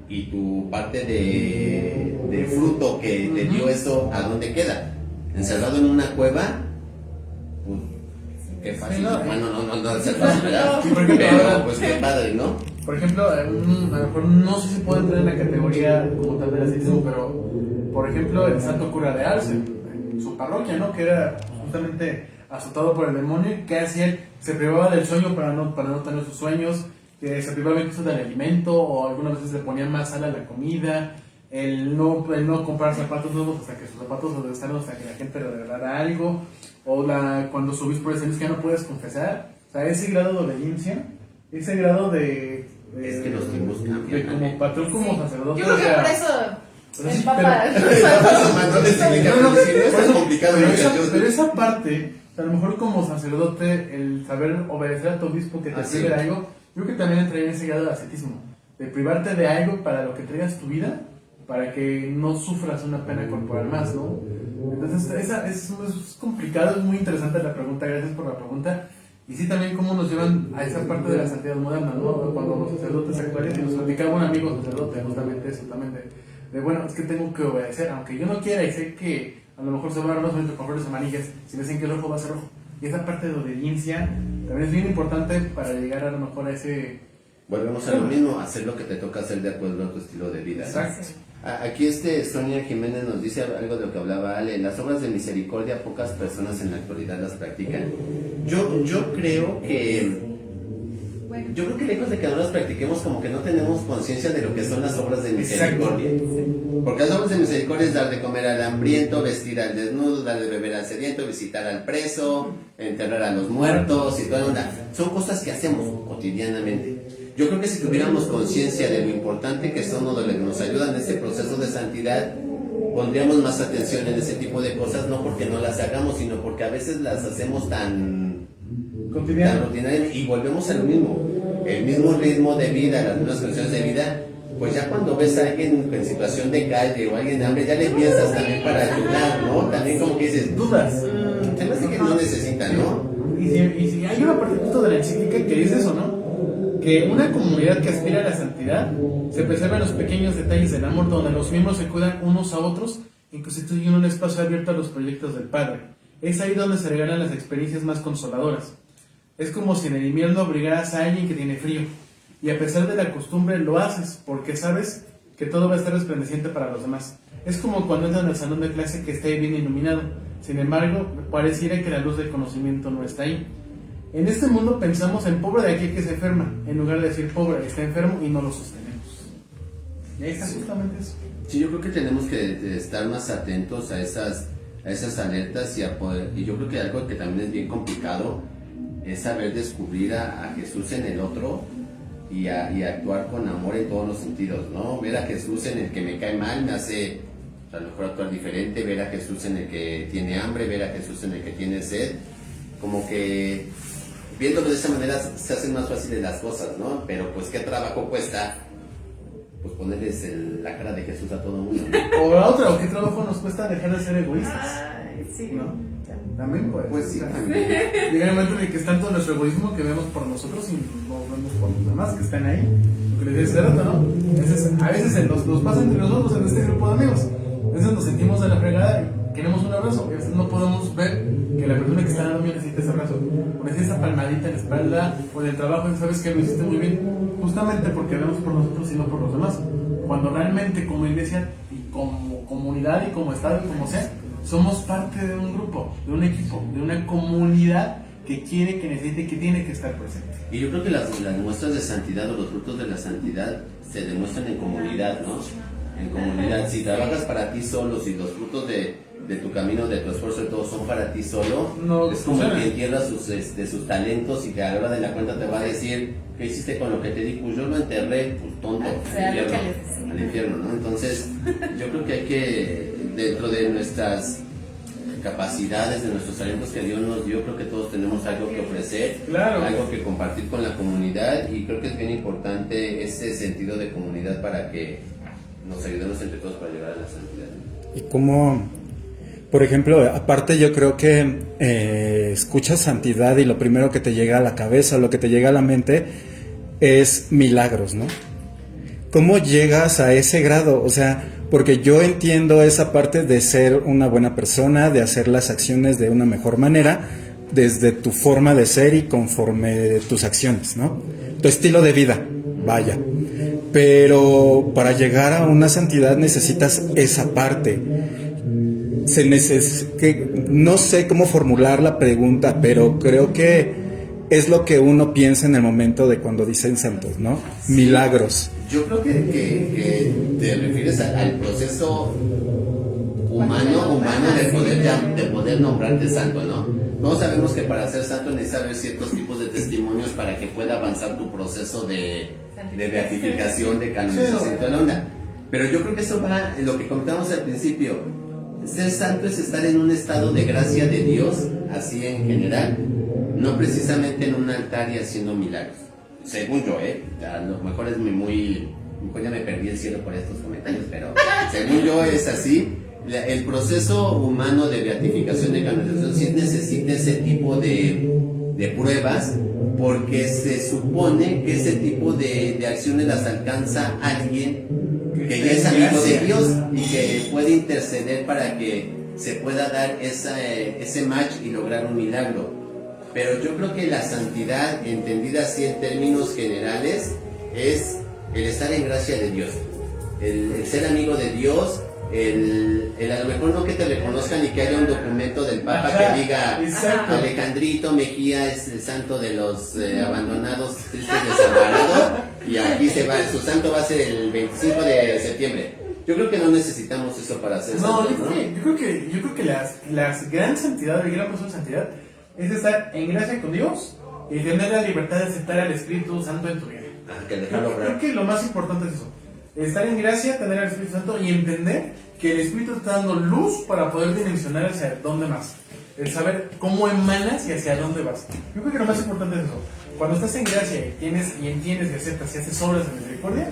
y tu parte de fruto que te dio eso, ¿a dónde queda? ¿Encerrado en una cueva? Pues, qué fácil. Sí, no. Bueno, no es fácil, ¿verdad? Sí, porque Pero ahora- pues qué padre, ¿no? Por ejemplo, a lo mejor no sé si puede entrar en la categoría como tal del ascetismo, pero por ejemplo el santo cura de Arce, en su parroquia, ¿no? Que era justamente azotado por el demonio. ¿Qué hacía él? Se privaba del sueño para no tener sus sueños, que se privaba incluso del alimento, o algunas veces le ponían más sal a la comida, el no comprar zapatos nuevos hasta que sus zapatos los gastaron, hasta que la gente le regalara algo, o cuando subís por ese que ya no puedes confesar. O sea, ese grado de obediencia, ese grado de... Es que los tiempos cambian. De como patrón, como sacerdote. Yo creo que o sea, por eso pero el sí, Papa... Es complicado. Pero esa parte, a lo mejor como sacerdote, el saber obedecer a tu obispo que te pide sí. algo, yo creo que también entraría en ese grado de ascetismo, de privarte de algo para lo que traigas tu vida, para que no sufras una pena corporal más, ¿no? Entonces, es complicado, es muy interesante la pregunta, gracias por la pregunta. Y sí, también cómo nos llevan a esa parte de la santidad moderna, ¿no? Cuando los sacerdotes actuales, y nos platicaba un amigo sacerdote, justamente eso, también de bueno, es que tengo que obedecer, aunque yo no quiera y sé que a lo mejor se van a dar unos con flores amarillas, si me dicen que el rojo va a ser rojo. Y esa parte de obediencia también es bien importante para llegar a lo mejor a ese... Volvemos a lo mismo, hacer lo que te toca hacer de acuerdo a tu estilo de vida. Exacto. Aquí Sonia Jiménez nos dice algo de lo que hablaba Ale. Las obras de misericordia pocas personas en la actualidad las practican. Yo creo que lejos de que no las practiquemos, como que no tenemos conciencia de lo que son las obras de misericordia. Porque las obras de misericordia es dar de comer al hambriento, vestir al desnudo, dar de beber al sediento, visitar al preso, enterrar a los muertos y toda onda. Son cosas que hacemos cotidianamente. Yo creo que si tuviéramos conciencia de lo importante que son o de lo que nos ayudan en este proceso de santidad, pondríamos más atención en ese tipo de cosas, no porque no las hagamos, sino porque a veces las hacemos tan rutinariamente y volvemos a lo mismo. El mismo ritmo de vida, las mismas condiciones de vida, pues ya cuando ves a alguien en situación de calle o alguien de hambre, ya le piensas también para ayudar, ¿no? También como que dices, Dudas. se me hace que no necesita, ¿no? Y si hay una parte justo de la encíclica que dice eso, ¿no? Que una comunidad que aspira a la santidad se preserva en los pequeños detalles del amor, donde los miembros se cuidan unos a otros y constituyen un espacio abierto a los proyectos del Padre. Es ahí donde se regalan las experiencias más consoladoras. Es como si en el invierno obligaras a alguien que tiene frío, y a pesar de la costumbre lo haces, porque sabes que todo va a estar resplandeciente para los demás. Es como cuando entras en el salón de clase que está bien iluminado, sin embargo, pareciera que la luz del conocimiento no está ahí. En este mundo pensamos en pobre de aquel que se enferma, en lugar de decir pobre, está enfermo y no lo sostenemos. Y ahí está justamente eso. Sí, yo creo que tenemos que estar más atentos a esas alertas y yo creo que algo que también es bien complicado es saber descubrir a Jesús en el otro y actuar con amor en todos los sentidos, ¿no? Ver a Jesús en el que me cae mal me hace a lo mejor actuar diferente, ver a Jesús en el que tiene hambre, ver a Jesús en el que tiene sed, como que viéndolo de esa manera se hacen más fáciles las cosas, ¿no? Pero pues qué trabajo cuesta pues ponerles la cara de Jesús a todo el mundo, ¿no? O la otra, o qué trabajo nos cuesta dejar de ser egoístas. Ay, sí. ¿No? También Pues sí, o sea, también. llega el momento en el que es tanto nuestro egoísmo que vemos por nosotros y no vemos por los demás que están ahí. Lo que les decía hace rato, ¿no? A veces nos pasa entre nosotros en este grupo de amigos. A veces nos sentimos de la fregada y queremos un abrazo. Y a veces no podemos ver que la persona que está al lado mío necesita ese abrazo. O necesita esa palmadita en la espalda o en el trabajo. Y sabes que lo hiciste muy bien. Justamente porque vemos por nosotros y no por los demás. Cuando realmente como iglesia y como comunidad y como estado y como sea, somos parte de un grupo, de un equipo, de una comunidad que quiere, que necesita y que tiene que estar presente. Y yo creo que las muestras de santidad o los frutos de la santidad se demuestran en comunidad, ¿no? En comunidad. Si trabajas para ti solo, si los frutos de tu camino, de tu esfuerzo y todo son para ti solo, No, es como funciona. que entierra sus talentos y que a la hora de la cuenta te va a decir ¿qué hiciste con lo que te di? Pues yo lo enterré, pues tonto, al infierno, ¿no? Entonces yo creo que hay que, dentro de nuestras capacidades, de nuestros talentos que Dios nos dio, creo que todos tenemos algo que ofrecer, Claro. algo que compartir con la comunidad, y creo que es bien importante ese sentido de comunidad para que nos ayudemos entre todos para llegar a la santidad. Y como, por ejemplo, aparte yo creo que escuchas santidad y lo primero que te llega a la cabeza, lo que te llega a la mente es milagros, ¿no? ¿Cómo llegas a ese grado? O sea, porque yo entiendo esa parte de ser una buena persona, de hacer las acciones de una mejor manera, desde tu forma de ser y conforme tus acciones, ¿no? Tu estilo de vida, vaya. Pero para llegar a una santidad necesitas esa parte. No sé cómo formular la pregunta, pero creo que es lo que uno piensa en el momento de cuando dicen santos, ¿no? Sí. Milagros. Yo creo que te refieres al proceso humano de poder nombrarte santo, ¿no? Todos sabemos que para ser santo necesitas ver ciertos tipos de testimonios para que pueda avanzar tu proceso de beatificación, de canonización y toda la onda. Pero yo creo que eso va en lo que comentamos al principio. Ser santo es estar en un estado de gracia de Dios, así en general, no precisamente en un altar y haciendo milagros. Según yo, a lo mejor es mejor ya me perdí el cielo por estos comentarios, pero según yo es así. El proceso humano de beatificación, de canonización, sí necesita ese tipo de pruebas, porque se supone que ese tipo de acciones las alcanza alguien que ya es amigo de Dios y que puede interceder para que se pueda dar ese match y lograr un milagro. Pero yo creo que la santidad, entendida así en términos generales, es el estar en gracia de Dios, el ser amigo de Dios, el a lo mejor no que te reconozcan y que haya un documento del Papa que diga Alejandrito Mejía es el santo de los abandonados tristes desamparados y aquí su santo va a ser el 25 de septiembre. Yo creo que no necesitamos eso para ser santos, yo creo que la gran santidad, el gran proceso de santidad es estar en gracia con Dios y tener la libertad de aceptar al Espíritu Santo en tu vida. Que dejarlo Creo que lo más importante es eso. Estar en gracia, tener al Espíritu Santo y entender que el Espíritu te está dando luz para poder dimensionar hacia dónde vas. El saber cómo emanas y hacia dónde vas. Yo creo que lo más importante es eso. Cuando estás en gracia y entiendes y aceptas y haces obras de misericordia,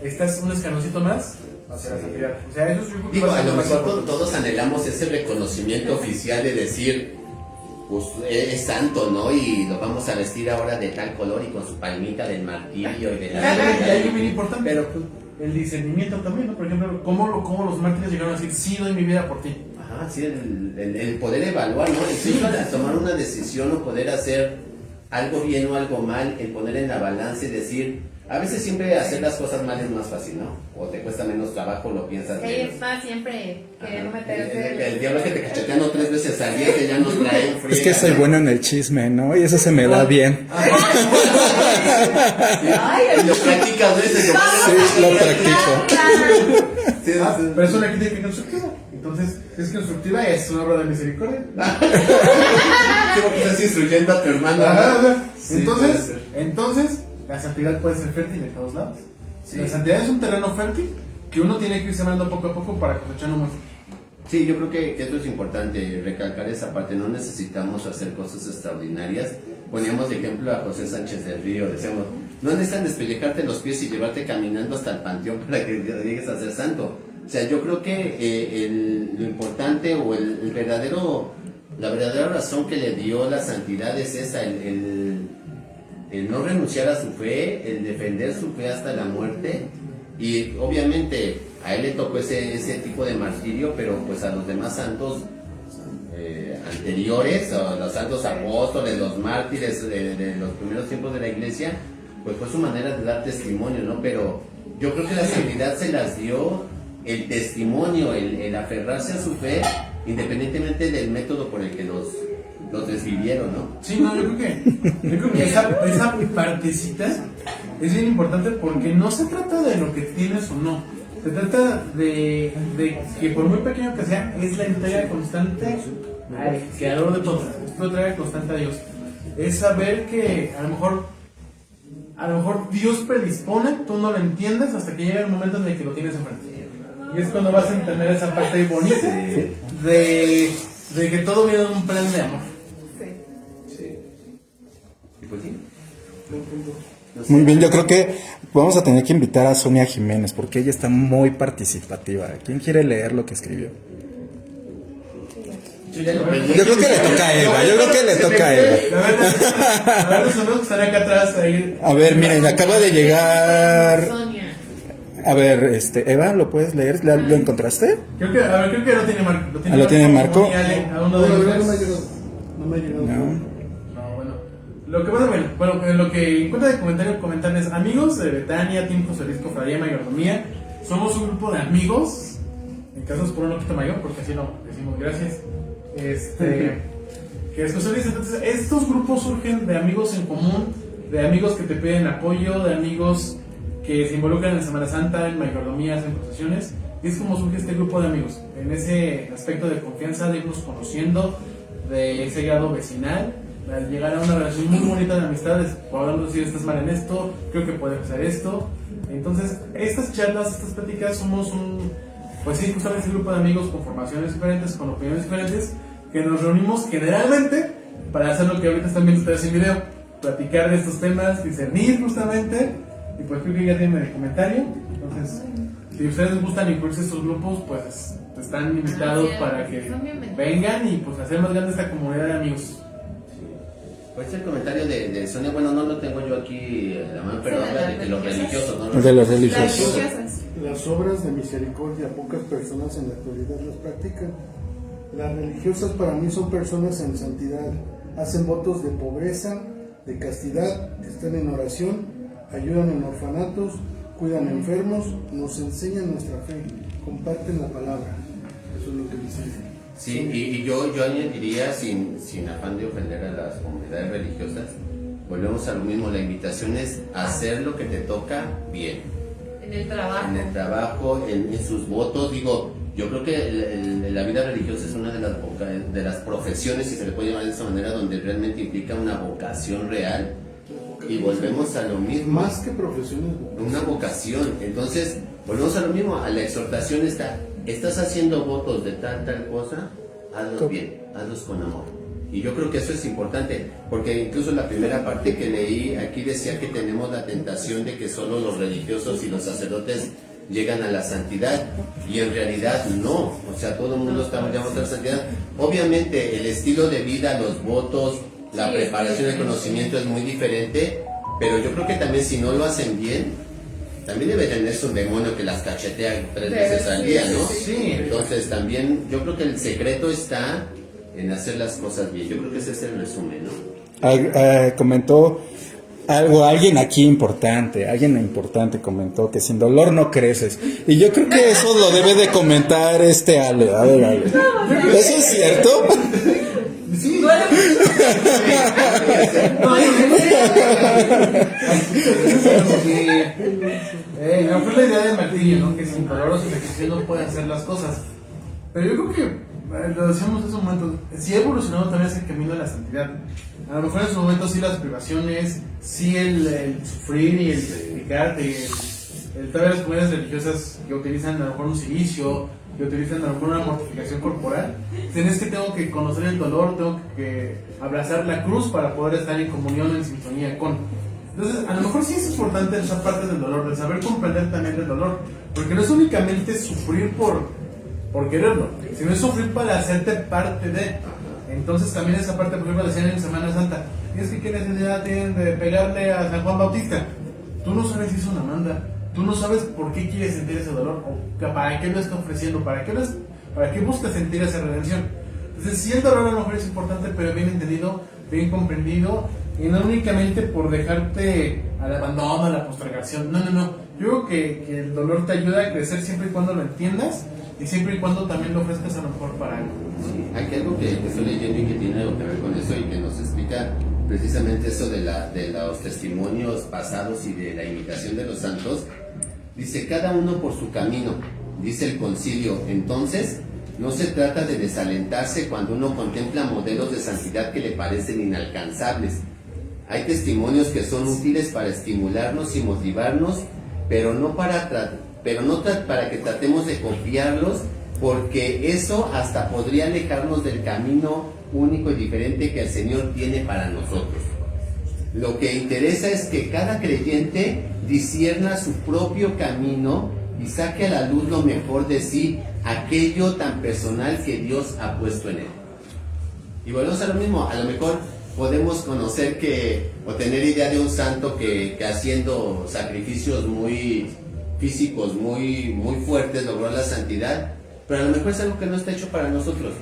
estás un escaloncito más hacia la santidad. O sea, eso es, yo creo que Digo, va a ser lo más mejor importante. todos anhelamos ese reconocimiento oficial de decir, pues es santo, ¿no? Y lo vamos a vestir ahora de tal color y con su palmita del martirio y de Y hay algo bien importante, Pero el discernimiento también, ¿no? Por ejemplo, ¿cómo los mártires llegaron a decir, sí, doy mi vida por ti? ajá, sí, el poder evaluar, ¿no? Incluso al tomar una decisión o poder hacer algo bien o algo mal, el poner en la balanza y decir, a veces siempre hacer las cosas mal es más fácil, ¿no? O te cuesta menos trabajo, lo piensas Sí, menos. es más siempre querer Ajá. meterse. El diablo que te cacheteando 3 veces al día que ya nos trae en friega. Es que soy ¿no? bueno en el chisme, ¿no? Y eso se me da bien. Ay, Y lo practicas veces. Sí, lo practico. Sí, Pero eso le quita que constructiva. Entonces, es constructiva y es una obra de misericordia. Como que estás instruyendo a tu hermano. Ajá, o sea, Sí, puede ser. entonces, la santidad puede ser fértil de todos lados. Sí. La santidad es un terreno fértil que uno tiene que ir sembrando poco a poco para cosechar un buen fruto. Sí, yo creo que esto es importante, recalcar esa parte. No necesitamos hacer cosas extraordinarias poníamos de ejemplo a José Sánchez del Río, decíamos, no necesitan despellejarte los pies y llevarte caminando hasta el panteón para que llegues a ser santo. O sea, yo creo que lo importante o la verdadera razón que le dio la santidad es esa, el no renunciar a su fe, el defender su fe hasta la muerte. Y obviamente a él le tocó ese tipo de martirio, pero pues a los demás santos anteriores, a los santos apóstoles, los mártires de los primeros tiempos de la iglesia, pues fue su manera de dar testimonio, ¿no? Pero yo creo que la santidad se las dio el testimonio, el aferrarse a su fe, independientemente del método por el que los desvivieron, ¿no? Sí, no, yo creo que esa partecita es bien importante porque no se trata de lo que tienes o no. Se trata de que por muy pequeño que sea, es la entrega constante al creador de todo. Es tu entrega constante a Dios. Es saber que a lo mejor Dios predispone, tú no lo entiendes hasta que llega el momento en el que lo tienes enfrente. Y es cuando vas a entender esa parte bonita de que todo viene de un plan de amor. Sí. Y pues sí. No sé. Muy bien, yo creo que vamos a tener que invitar a Sonia Jiménez porque ella está muy participativa. ¿Quién quiere leer lo que escribió? Yo creo que le toca a Eva, La verdad, los amigos que están acá atrás ahí. A ver, miren, acaba de llegar. Sonia. A ver, Eva, ¿lo puedes leer? ¿Lo encontraste? Creo que no tiene Marco. ¿Lo tiene Marco? A uno de los No me ha llegado. No. No, bueno. Lo que pasa, bueno, lo que encuentra de comentarles, amigos de Betania, Team José Luis Cofradía Mayordomía, somos un grupo de amigos, en casos por un poquito mayor, porque así no decimos gracias. Que es José Luis. Entonces, estos grupos surgen de amigos en común, de amigos que te piden apoyo, de amigos que se involucran en Semana Santa, en mayordomías, en procesiones. Y es como surge este grupo de amigos, en ese aspecto de confianza, de irnos conociendo, de ese grado vecinal, al llegar a una relación muy bonita de amistades, hablando de si estás mal en esto, creo que puedes hacer esto. Entonces, estas charlas, estas pláticas, somos pues sí, justamente ese grupo de amigos con formaciones diferentes, con opiniones diferentes, que nos reunimos generalmente para hacer lo que ahorita están viendo ustedes en video, platicar de estos temas, discernir justamente, y pues creo que ya tienen el comentario. Entonces, si ustedes les gustan incluirse estos grupos, pues están invitados para que vengan y pues hacer más grande esta comunidad de amigos. Pues el comentario de Sonia, bueno, no lo tengo yo aquí en la mano, pero habla de que los religiosos, ¿no? De los Las religiosos. religiosas. Las obras de misericordia, pocas personas en la actualidad las practican. Las religiosas para mí son personas en santidad, hacen votos de pobreza, de castidad, están en oración, ayudan en orfanatos, cuidan enfermos, nos enseñan nuestra fe, comparten la palabra. Eso es lo que dice. Sí, y yo añadiría, sin afán de ofender a las comunidades religiosas, volvemos a lo mismo, la invitación es hacer lo que te toca bien. En el trabajo. En el trabajo, en sus votos, digo, yo creo que la vida religiosa es una de las profesiones, si se le puede llamar de esa manera, donde realmente implica una vocación real. Y volvemos a lo mismo. Más que profesiones. Una vocación. Entonces, volvemos a lo mismo. A la exhortación estás haciendo votos de tal cosa, hazlos bien, hazlos con amor. Y yo creo que eso es importante, porque incluso la primera parte que leí aquí decía que tenemos la tentación de que solo los religiosos y los sacerdotes llegan a la santidad, y en realidad no, o sea, todo el mundo estamos llamados a la santidad. Obviamente el estilo de vida, los votos, la preparación, el conocimiento es muy diferente, pero yo creo que también si no lo hacen bien, también debe tenerse un demonio que las cachetea 3 veces al día, ¿no? Sí. Entonces también yo creo que el secreto está en hacer las cosas bien. Yo creo que ese es el resumen, ¿no? Comentó algo, alguien importante comentó que sin dolor no creces. Y yo creo que eso lo debe de comentar Ale. A ver, Ale. ¿Eso es cierto? Sí. No fue la idea del martillo, ¿no? Que sin dolor o sin sacrificio no pueden hacer las cosas. Pero yo creo que, lo decíamos hace un momento, sí ha evolucionado también ese camino de la santidad. A lo mejor en su momento sí las privaciones, sí el sufrir y el sacrificarte, Todavía las comunidades religiosas que utilizan a lo mejor un silicio, que utilizan a lo mejor una mortificación corporal, tienes que tengo que conocer el dolor, tengo que abrazar la cruz para poder estar en comunión, en sintonía con. Entonces, a lo mejor sí es importante esa parte del dolor, de saber comprender también el dolor, porque no es únicamente sufrir por quererlo, sino es sufrir para hacerte parte de. Entonces también esa parte, por ejemplo, decían en Semana Santa, es que qué necesidad tienen de pegarle a San Juan Bautista. Tú no sabes si es una manda, tú no sabes por qué quieres sentir ese dolor, o para qué lo está ofreciendo, para qué buscas sentir esa redención. Entonces, sí, el dolor a lo mejor es importante, pero bien entendido, bien comprendido, y no únicamente por dejarte al abandono, a la postergación. No. Yo creo que el dolor te ayuda a crecer siempre y cuando lo entiendas, y siempre y cuando también lo ofrezcas a lo mejor para algo. Sí, aquí algo que estoy leyendo y que tiene algo que ver con eso y que nos explica precisamente eso de los testimonios pasados y de la imitación de los santos. Dice, cada uno por su camino, dice el concilio. Entonces, no se trata de desalentarse cuando uno contempla modelos de santidad que le parecen inalcanzables. Hay testimonios que son útiles para estimularnos y motivarnos, pero no para que tratemos de copiarlos, porque eso hasta podría alejarnos del camino único y diferente que el Señor tiene para nosotros. Lo que interesa es que cada creyente discierna su propio camino y saque a la luz lo mejor de sí, aquello tan personal que Dios ha puesto en él. Y volvemos a lo mismo, a lo mejor podemos conocer o tener idea de un santo que haciendo sacrificios muy físicos, muy fuertes, logró la santidad, pero a lo mejor es algo que no está hecho para nosotros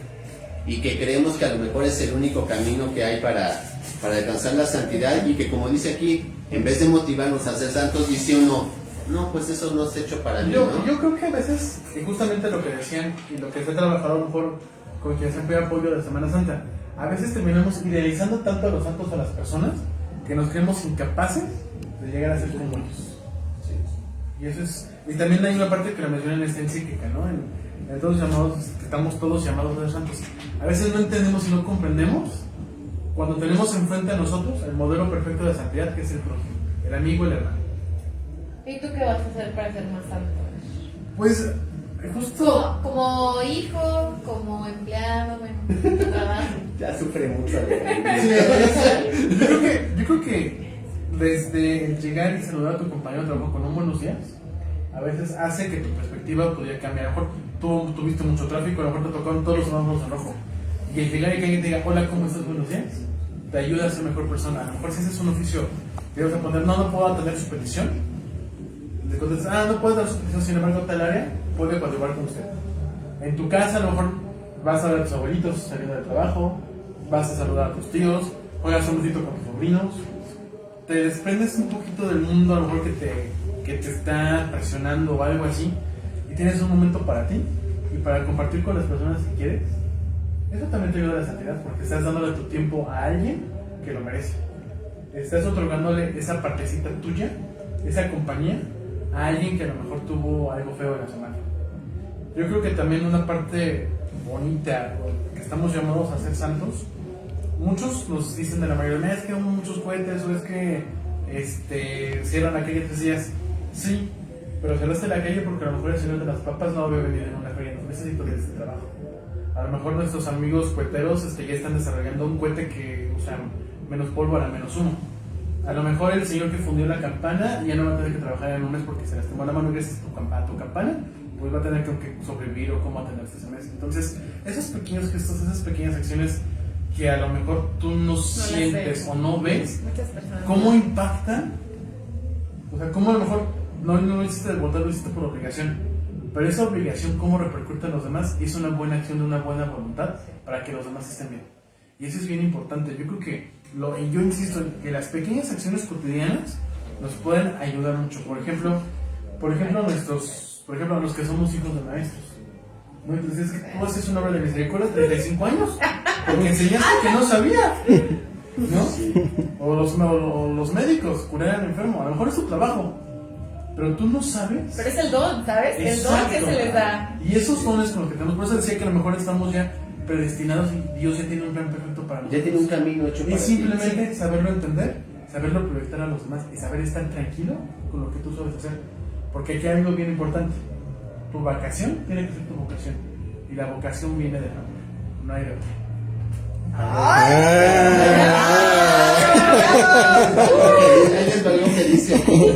y que creemos que a lo mejor es el único camino que hay para alcanzar la santidad, y que, como dice aquí, en vez de motivarnos a ser santos, dice uno, no, pues eso no está hecho para mí, ¿no? Yo creo que a veces, y justamente lo que decían y lo que se ha trabajado a lo mejor con quien siempre apoyo de Semana Santa, a veces terminamos idealizando tanto a los santos, a las personas, que nos creemos incapaces de llegar a ser como ellos. Y eso es, y también hay una parte que la mencionan en esta encíclica, ¿no? En todos llamados, que estamos todos llamados a ser santos. A veces no entendemos y no comprendemos cuando tenemos enfrente a nosotros el modelo perfecto de santidad, que es el prójimo, el amigo, el hermano. ¿Y tú qué vas a hacer para ser más santo? Pues, justo... Como hijo, como empleado, bueno, tu trabajo. Ya sufre mucho. Yo creo que desde el llegar y saludar a tu compañero de trabajo con un buenos días, a veces hace que tu perspectiva podría cambiar. A lo mejor tú tuviste mucho tráfico, a lo mejor te tocaron todos los semáforos en rojo, y el llegar y que alguien te diga, hola, ¿cómo estás? Buenos días, te ayuda a ser mejor persona. A lo mejor si ese es un oficio, te vas a poner, no puedo atender su petición, le contestas, no puedo dar su petición, sin embargo tal área puede coadyuvar con usted. En tu casa a lo mejor vas a ver a tus abuelitos saliendo del trabajo, vas a saludar a tus tíos, juegas un ratito con tus sobrinos, te desprendes un poquito del mundo a lo mejor que te está presionando o algo así, y tienes un momento para ti y para compartir con las personas que quieres. Eso también te ayuda a la santidad, porque estás dándole tu tiempo a alguien que lo merece. Estás otorgándole esa partecita tuya, esa compañía, a alguien que a lo mejor tuvo algo feo en la semana. Yo creo que también una parte bonita, que estamos llamados a ser santos, muchos nos dicen de la mayoría, es que hay muchos cohetes, o es que cierran la calle 3 días. Sí, pero cerraste la calle porque a lo mejor el señor de las papas no había venido en una feria, no necesito de este trabajo. A lo mejor nuestros amigos coheteros ya están desarrollando un cohete que usa menos pólvora, menos humo. A lo mejor el señor que fundió la campana ya no va a tener que trabajar en un mes porque se lastimó la mano gracias a tu campana, pues va a tener que sobrevivir o cómo atenderse ese mes. Entonces, esos pequeños gestos, esas pequeñas acciones que a lo mejor tú no sientes o no ves, cómo impactan, o sea, cómo a lo mejor no lo hiciste de voluntad, lo hiciste por obligación, pero esa obligación cómo repercute en los demás es una buena acción de una buena voluntad para que los demás estén bien. Y eso es bien importante. Yo creo que, y yo insisto en que las pequeñas acciones cotidianas nos pueden ayudar mucho. Por ejemplo a los que somos hijos de maestros, ¿no? Entonces, tú haces una obra de misericordia de 35 años porque enseñaste que no sabía, ¿no? O los médicos, curar al enfermo, a lo mejor es tu trabajo, pero tú no sabes. Pero es el don, ¿sabes? Exacto. El don que se les da. Y esos dones con los que tenemos, por eso decía que a lo mejor estamos ya predestinados y Dios ya tiene un plan perfecto para nosotros. Ya tiene un camino hecho para ti. Y simplemente saberlo entender, saberlo proyectar a los demás y saber estar tranquilo con lo que tú sabes hacer. Porque aquí hay algo bien importante. Tu vacación tiene que ser tu vocación. Y la vocación viene del amor. No hay de otra. Ahí les va algo que dice aquí.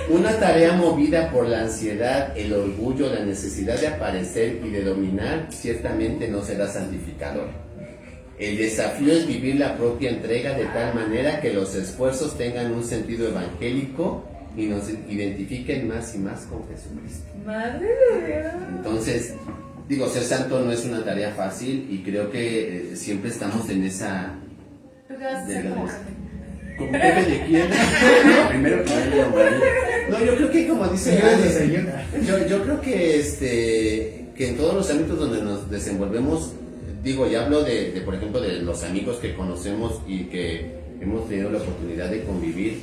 Una tarea movida por la ansiedad, el orgullo, la necesidad de aparecer y de dominar, ciertamente no será santificador. El desafío es vivir la propia entrega de tal manera que los esfuerzos tengan un sentido evangélico y nos identifiquen más y más con Jesucristo. Madre de Dios. Entonces, digo, ser santo no es una tarea fácil y creo que siempre estamos en esa... ¿Tú qué vas a hacer como jefe? ¿Como jefe de quién? Primero que me nombraría. No, yo creo que como dice yo creo que que en todos los ámbitos donde nos desenvolvemos, digo, ya hablo de por ejemplo de los amigos que conocemos y que hemos tenido la oportunidad de convivir,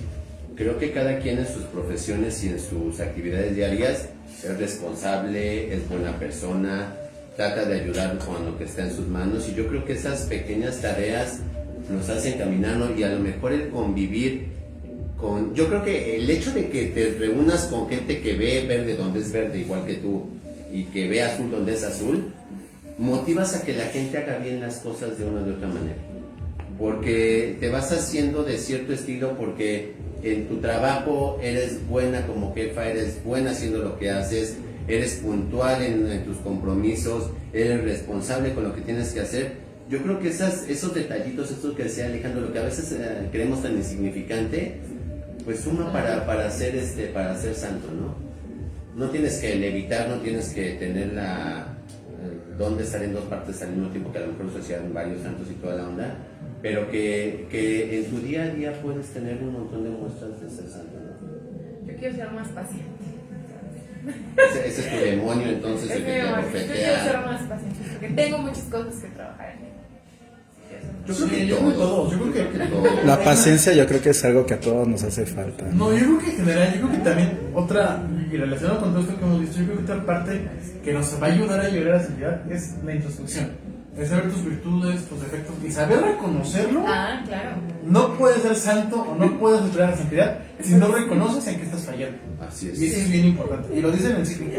creo que cada quien en sus profesiones y en sus actividades diarias es responsable, es buena persona, trata de ayudar con lo que está en sus manos, y yo creo que esas pequeñas tareas nos hacen caminar, ¿no? Y a lo mejor el convivir con... Yo creo que el hecho de que te reúnas con gente que ve verde donde es verde igual que tú y que ve azul donde es azul, motivas a que la gente haga bien las cosas de una u otra manera, porque te vas haciendo de cierto estilo, porque en tu trabajo eres buena como jefa, eres buena haciendo lo que haces, eres puntual en tus compromisos, eres responsable con lo que tienes que hacer. Yo creo que esos detallitos, esto que decía Alejandro, lo que a veces creemos tan insignificante, pues suma para ser santo, ¿no? No tienes que levitar, no tienes que tener el don de estar en dos partes al mismo tiempo, que a lo mejor se hacían varios santos y toda la onda, pero que en tu día a día puedes tener un montón de muestras de ser santo, ¿no? Yo quiero ser más paciente. Ese es tu demonio, entonces, el que te Yo quiero ser bofetea. más paciente porque tengo muchas cosas que trabajar en mí. Yo creo que Yo creo que todos, yo creo que todos. La paciencia yo creo que es algo que a todos nos hace falta. No, yo creo que en general, yo creo que también otra, y relacionado con todo esto que hemos visto, yo creo que otra parte que nos va a ayudar a llegar a la santidad es la introspección. Es saber tus virtudes, tus defectos y saber reconocerlo. Ah, claro. No puedes ser santo o no puedes lograr la santidad si no reconoces en qué estás fallando. Así es. Y eso es bien importante. Y lo dice en el encíclica.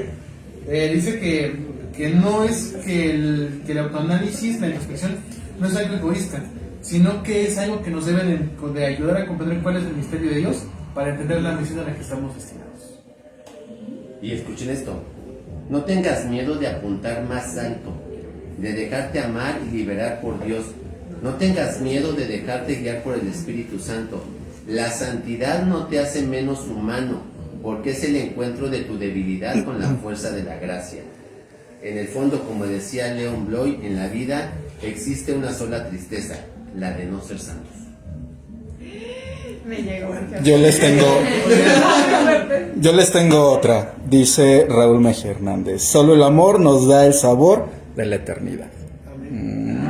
Dice que no es que el autoanálisis, la introspección, no es algo egoísta, sino que es algo que nos debe de ayudar a comprender cuál es el misterio de Dios para entender la misión a la que estamos destinados. Y escuchen esto, no tengas miedo de apuntar más alto, de dejarte amar y liberar por Dios. No tengas miedo de dejarte guiar por el Espíritu Santo. La santidad no te hace menos humano, porque es el encuentro de tu debilidad con la fuerza de la gracia. En el fondo, como decía Leon Bloy, en la vida existe una sola tristeza, la de no ser santos. Me llegó. Yo les tengo otra, dice Raúl Mejía Hernández. Solo el amor nos da el sabor de la eternidad. Amén.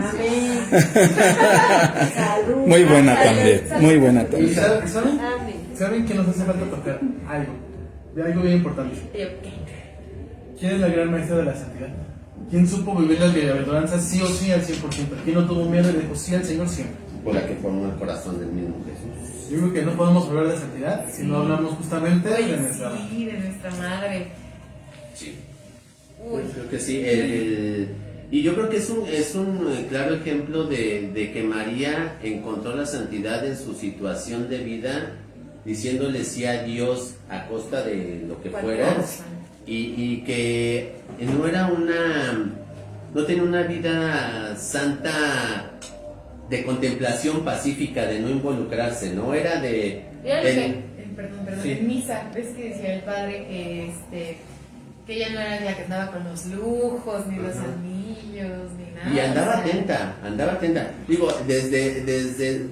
Muy buena también, muy buena ¿Y también. saben que nos hace falta tocar algo? De algo bien importante. ¿Quién es la gran maestra de la santidad? ¿Quién supo vivir las bienaventuranzas sí o sí al 100%? ¿Quién no tuvo miedo y dijo sí al Señor siempre? Por la que formó el corazón del mismo Jesús. Yo creo que no podemos hablar de santidad si no hablamos justamente de nuestra madre. Sí, de nuestra madre. Sí. Uy. Creo que sí. Y yo creo que es un claro ejemplo de que María encontró la santidad en su situación de vida, diciéndole sí a Dios a costa de lo que fuera, y que no tenía una vida santa de contemplación pacífica, de no involucrarse, no era Perdón, Sí. en misa, ves que decía el padre que ella no era la que andaba con los lujos, ni los anillos, ni nada. Y andaba atenta. Digo, desde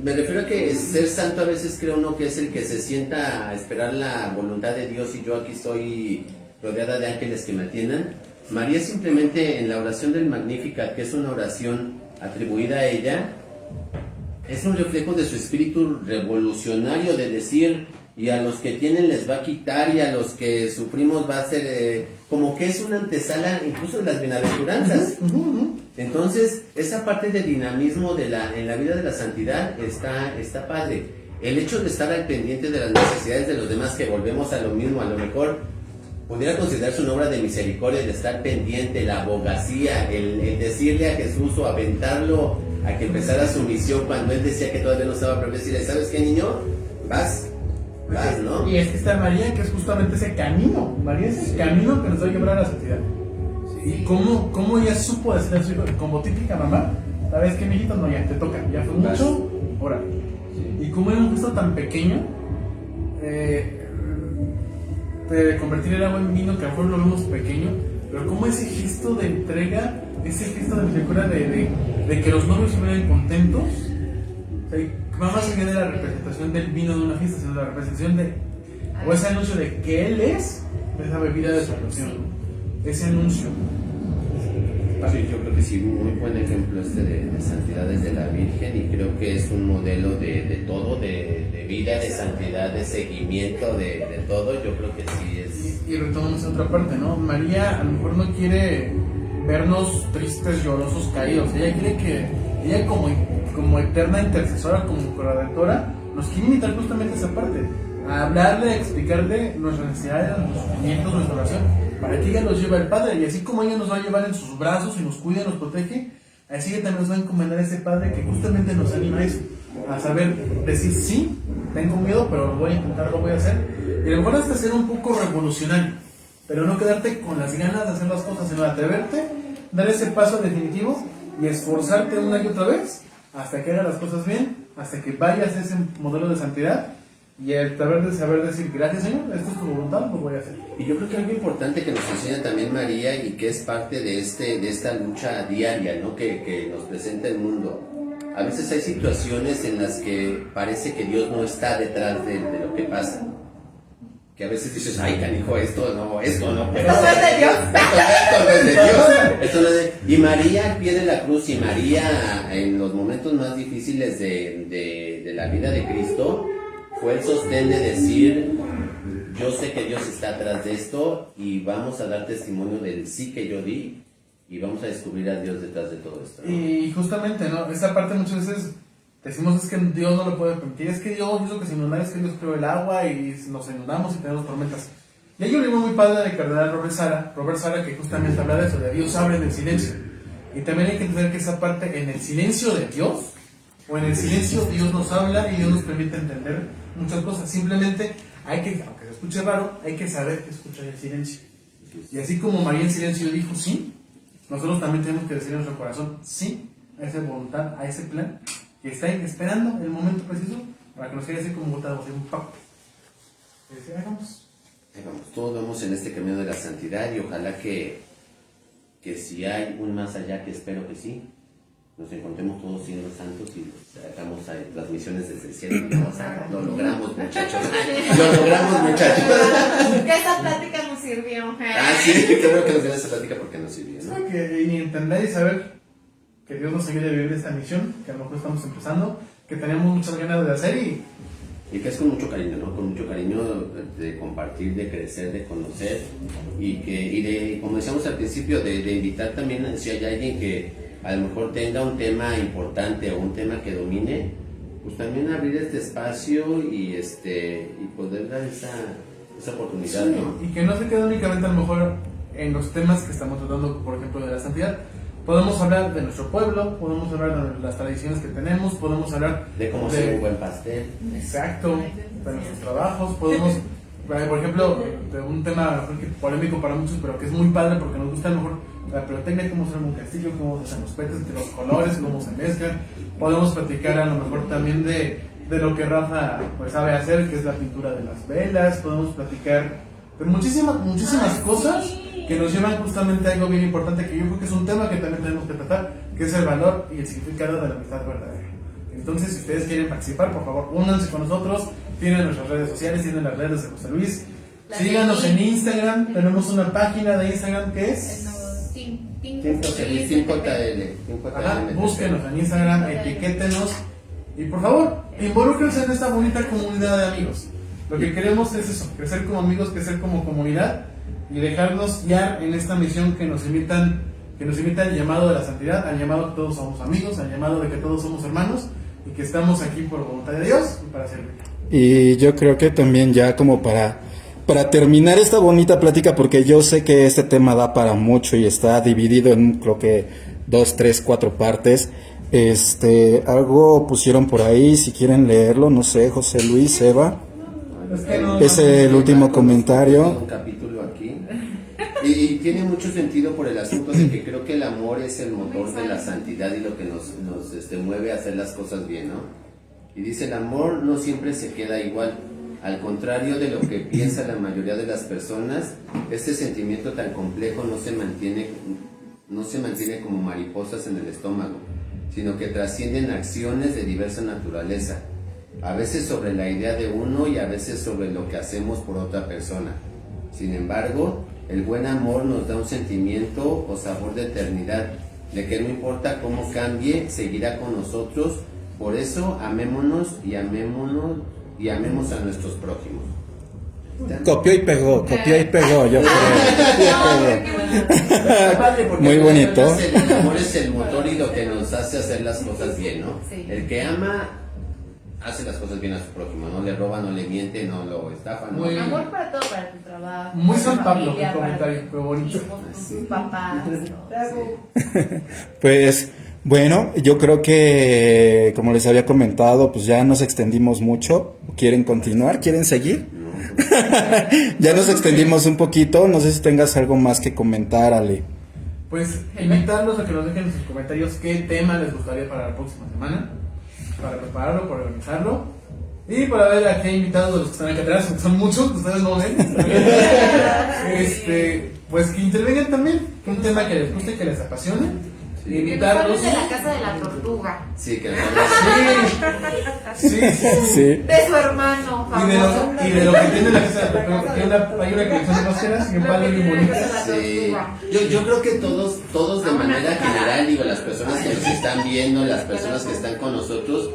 me refiero a que ser santo a veces cree uno que es el que se sienta a esperar la voluntad de Dios y yo aquí estoy rodeada de ángeles que me atiendan. María simplemente en la oración del Magnificat, que es una oración atribuida a ella, es un reflejo de su espíritu revolucionario de decir, y a los que tienen les va a quitar, y a los que sufrimos va a ser, como que es una antesala incluso de las bienaventuranzas. Entonces, esa parte de dinamismo en la vida de la santidad está padre. el hecho de estar al pendiente de las necesidades de los demás, que volvemos a lo mismo, a lo mejor pudiera considerarse una obra de misericordia, de estar pendiente, la abogacía, el decirle a Jesús o aventarlo a que empezara su misión cuando él decía que todavía no estaba preparado, decirle, ¿sabes qué, niño? Vas, ¿no? Y es que está María, que es justamente ese camino. María es el camino que nos va a llevar a la santidad. Sí. Y cómo ella supo decirle a su hijo, como típica mamá, ¿sabes qué, mijito? No, ya te toca, ya fue mucho, ahora. Y como era un gesto tan pequeño, de convertir el agua en vino, que a lo mejor lo vemos pequeño, pero como ese gesto de entrega, ese gesto de misericordia de que los novios estuvieran contentos, o sea, va más allá de la representación del vino de una fiesta, sino la representación de, o ese anuncio de que él es esa bebida de salvación, ese anuncio. Sí, yo creo que sí, muy buen ejemplo de santidad desde la Virgen, y creo que es un modelo de todo, de vida, de santidad, de seguimiento, de todo. Yo creo que sí es. Y retomamos otra parte, ¿no? María a lo mejor no quiere vernos tristes, llorosos, caídos. Ella quiere que ella como eterna intercesora, como corredentora, nos quiere invitar justamente a esa parte, a hablarle, a explicarle nuestras necesidades, nuestros sentimientos, nuestra oración, para que ella los lleve al Padre. Y así como ella nos va a llevar en sus brazos y nos cuida y nos protege, así ella también nos va a encomendar a ese Padre que justamente nos anima a eso, a saber decir sí, tengo miedo, pero lo voy a intentar, lo voy a hacer. Y a lo mejor hasta ser un poco revolucionario, pero no quedarte con las ganas de hacer las cosas, sino atreverte, dar ese paso definitivo y esforzarte una y otra vez hasta que hagas las cosas bien, hasta que vayas a ese modelo de santidad. Y el saber decir, gracias Señor, esto es tu voluntad, lo voy a hacer. Y yo creo que algo importante que nos enseña también María, y que es parte de esta lucha diaria, ¿no? que nos presenta el mundo. A veces hay situaciones en las que parece que Dios no está detrás de lo que pasa. Que a veces dices, ay, canijo, esto no puede ser. Esto no es de Dios. Esto no es de Dios. Esto no es de... Y María al pie de la cruz, y María en los momentos más difíciles de la vida de Cristo, fue el sostén de decir, yo sé que Dios está atrás de esto y vamos a dar testimonio del sí que yo di y vamos a descubrir a Dios detrás de todo esto, ¿no? Y justamente, ¿no? Esa parte muchas veces decimos es que Dios no lo puede permitir, es que Dios hizo que se inundara, es que Dios creó el agua y nos inundamos y tenemos tormentas. Y hay un libro muy padre del cardenal Robert Sara, que justamente habla de eso, de Dios habla en el silencio. Y también hay que entender que esa parte, en el silencio de Dios, o en el silencio Dios nos habla y Dios nos permite entender muchas cosas. Simplemente hay que, aunque se escuche raro, hay que saber que escuchar el silencio. Y así como María en silencio dijo sí, nosotros también tenemos que decir en nuestro corazón sí a esa voluntad, a ese plan, que está esperando el momento preciso para que nos quede así como botados, un pacto. Y decir, hagamos. Todos vamos en este camino de la santidad, y ojalá que si hay un más allá, que espero que sí, nos encontremos todos siendo santos y hagamos transmisiones desde el cielo. Lo logramos, muchachos. Lo logramos, muchachos. Que esa plática nos sirvió. Sí, creo que nos dio esa plática porque nos sirvió, ¿no? Y entender y saber que Dios nos ayude a vivir esta misión, que a lo mejor estamos empezando, que tenemos muchas ganas de hacer y que es con mucho cariño, ¿no? Con mucho cariño de compartir, de crecer, de conocer, y de, como decíamos al principio, de invitar también, si hay alguien que a lo mejor tenga un tema importante o un tema que domine, pues también abrir este espacio y poder dar esa oportunidad, sí, ¿no? y que no se quede únicamente a lo mejor en los temas que estamos tratando, por ejemplo, de la santidad. Podemos hablar de nuestro pueblo, podemos hablar de las tradiciones que tenemos, podemos hablar de cómo hacer un buen pastel. Exacto, de nuestros trabajos, podemos, por ejemplo, de un tema polémico para muchos, pero que es muy padre porque nos gusta a lo mejor la pirotecnia, cómo se arma un castillo, cómo se hacen los peces, los colores, cómo se mezclan. Podemos platicar a lo mejor también de lo que Rafa pues sabe hacer, que es la pintura de las velas. Podemos platicar de muchísimas cosas que nos llevan justamente a algo bien importante, que yo creo que es un tema que también tenemos que tratar, que es el valor y el significado de la amistad verdadera. Entonces, si ustedes quieren participar, por favor, únanse con nosotros. Tienen nuestras redes sociales, tienen las redes de José Luis. Síganos en Instagram, tenemos una página de Instagram que es 5JL. Búsquenos en Instagram, etiquétenos y por favor, involúquense en esta bonita comunidad de amigos. Lo que queremos es eso, crecer como amigos, crecer como comunidad y dejarnos guiar en esta misión que nos invita al llamado de la santidad, al llamado que todos somos amigos, al llamado de que todos somos hermanos y que estamos aquí por voluntad de Dios y para servir. Y yo creo que también ya como para terminar esta bonita plática, porque yo sé que este tema da para mucho y está dividido en creo que 2, 3, 4 partes. Algo pusieron por ahí, si quieren leerlo, no sé, José Luis, Eva. Es el último comentario. Un capítulo aquí. Y tiene mucho sentido por el asunto de que creo que el amor es el motor de la santidad y lo que nos mueve a hacer las cosas bien, ¿no? Y dice, el amor no siempre se queda igual. Al contrario de lo que piensa la mayoría de las personas, este sentimiento tan complejo no se mantiene como mariposas en el estómago, sino que trascienden acciones de diversa naturaleza, a veces sobre la idea de uno y a veces sobre lo que hacemos por otra persona. Sin embargo, el buen amor nos da un sentimiento o sabor de eternidad, de que no importa cómo cambie, seguirá con nosotros. Por eso, amémonos y amemos a nuestros prójimos. Copió y pegó, yo creo. Está padre porque Muy bonito. El amor es el motor y lo que nos hace hacer las cosas bien, ¿no? Sí. El que ama hace las cosas bien a su prójimo, no le roba, no le miente, no lo estafa, ¿no? Muy- Amor para todo, para tu trabajo. Muy para tu San Pablo, familia, el comentario, para fue bonito. tus papás. Pues bueno, yo creo que como les había comentado, pues ya nos extendimos mucho. ¿Quieren continuar? ¿Quieren seguir? Ya nos extendimos un poquito. No sé si tengas algo más que comentar, Ale. Pues invitarlos a que nos dejen en sus comentarios qué tema les gustaría para la próxima semana, para prepararlo, para organizarlo y para ver a qué invitados de los que están aquí atrás, porque son muchos, ustedes no ven. Pues que intervengan también, un tema que les guste, que les apasione. Sí. Que nos Invitarlos. hablen de la casa de la tortuga. Sí, que Sí. Sí. De su hermano famoso. Y de lo que tiene la casa de la tortuga, porque hay una colección de máscaras y un palo bien bonito. Sí. Yo creo que todos de manera general, digo, las personas que nos están viendo, las personas que están con nosotros,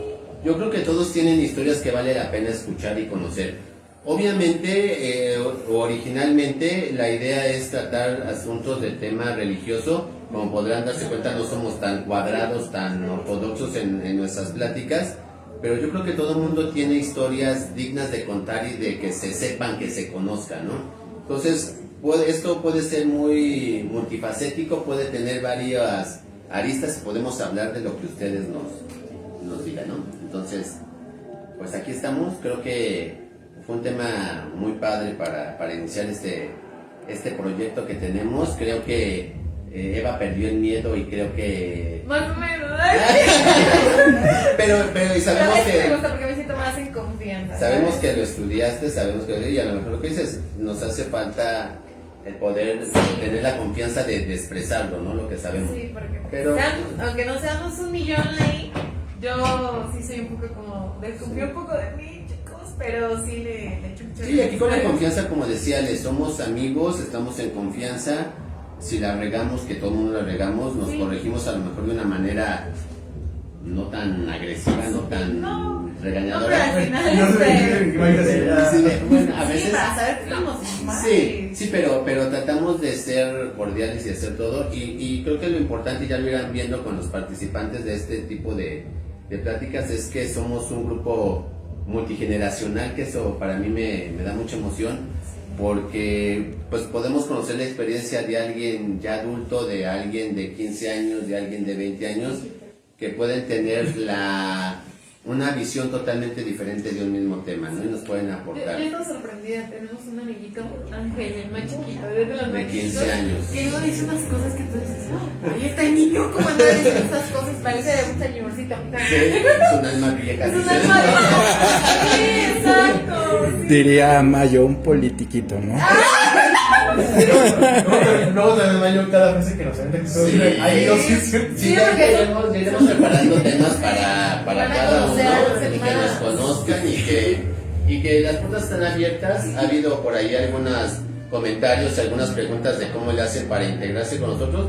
yo creo que todos tienen historias que vale la pena escuchar y conocer. Obviamente, originalmente, la idea es tratar asuntos del tema religioso. Como podrán darse cuenta, no somos tan cuadrados, tan ortodoxos en nuestras pláticas, pero yo creo que todo el mundo tiene historias dignas de contar y de que se sepan, que se conozcan, ¿no? Entonces, esto puede ser muy multifacético, puede tener varias aristas y podemos hablar de lo que ustedes nos digan, ¿no? Entonces, pues aquí estamos. Creo que fue un tema muy padre para iniciar este proyecto que tenemos. Creo que Eva perdió el miedo y creo que... Más o menos. pero y sabemos Me que... gusta porque me siento más en confianza. Sabemos que lo estudiaste, sabemos que... Y a lo mejor lo que dices, nos hace falta el poder tener la confianza de expresarlo, ¿no? Lo que sabemos. Sí, porque Pero- aunque no seamos 1 millón ahí, yo sí soy un poco como... Desconfío un poco de mí, chicos, pero sí le echo mucho. Sí, aquí con la confianza, como decía, somos amigos, estamos en confianza. Si la regamos, que todo el mundo la regamos, nos Sí. corregimos a lo mejor de una manera no tan agresiva, no tan No, pero regañadora. al final No sé, imagínate. Bueno, a sí, veces... para saber que estamos mal. Sí, pero tratamos de ser cordiales y hacer todo. Y creo que lo importante, ya lo irán viendo con los participantes de este tipo de pláticas, es que somos un grupo multigeneracional, que eso para mí me da mucha emoción, porque pues podemos conocer la experiencia de alguien ya adulto, de alguien de 15 años, de alguien de 20 años, que pueden tener una visión totalmente diferente de un mismo tema, ¿no? Y nos pueden Yo aportar. estoy sorprendida, tenemos un amiguito, Ángel, el más chiquito, desde los De 15 años. que luego dice unas cosas que tú dices, ay, este niño, ¿cómo anda diciendo esas cosas? Parece de un señorcito. Sí, es un alma vieja. Es dice. una alma. Sí, exacto. Sí. Diría Mayo, un politiquito, ¿no? Luego también Mayo cada frase que nos aventa que todo Sí. ahí no sí, sí. Sí, ya iremos preparando temas para Para cada conocer a los uno, y que hermanos. nos conozcan y que las puertas están abiertas. Ha habido por ahí algunos comentarios, algunas preguntas de cómo le hacen para integrarse con nosotros.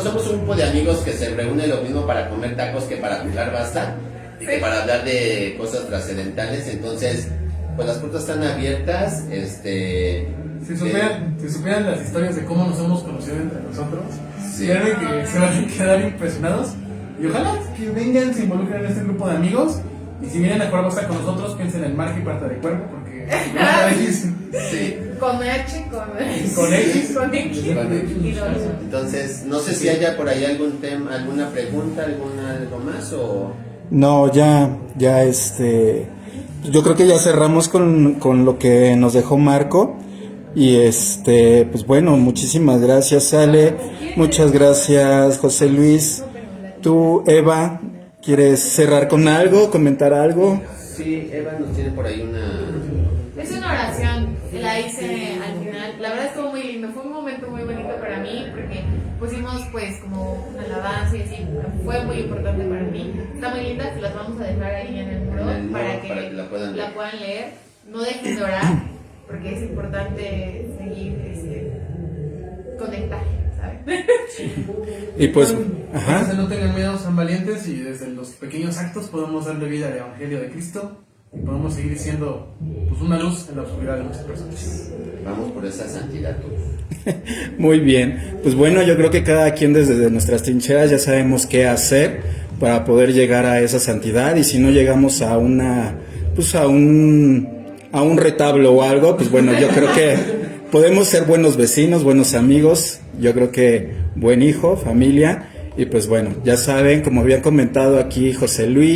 Somos un grupo de amigos que se reúne lo mismo para comer tacos que para jugar basta y que para hablar de cosas trascendentales. Entonces, pues las puertas están abiertas. Si supieran las historias de cómo nos hemos conocido entre nosotros, Sí. créanme que se van a quedar impresionados. Y ojalá que vengan, se involucren en este grupo de amigos. Y si vienen a jugar bosta con nosotros, piensen en marca y parte de cuerpo, porque Sí. Con H, con Con X. con X. Y dos. Entonces, no sé si haya por ahí algún tema, alguna pregunta, algo más o... No, ya, yo creo que ya cerramos con lo que nos dejó Marco. Y pues bueno, muchísimas gracias, Ale. Muchas gracias, José Luis. Tú, Eva, ¿quieres cerrar con algo, comentar algo? Sí, Eva nos tiene por ahí una... Es una oración, la hice al final. La verdad estuvo muy lindo, fue un momento muy bonito para mí porque pusimos pues como una alabanza y así, fue muy importante para mí. Está muy linda, las vamos a dejar ahí en el muro para que la puedan leer. No dejen de orar porque es importante seguir conectar, ¿sabes? Y pues, Entonces, no tengan miedo, sean valientes y desde los pequeños actos podemos darle vida al Evangelio de Cristo y podemos seguir siendo pues una luz en la oscuridad de muchas personas. Vamos por esa santidad todos. muy bien. Pues bueno, yo creo que cada quien desde nuestras trincheras ya sabemos qué hacer para poder llegar a esa santidad, y si no llegamos a a un retablo o algo, pues bueno, yo creo que podemos ser buenos vecinos, buenos amigos, yo creo que buen hijo, familia, y pues bueno, ya saben, como había comentado aquí José Luis,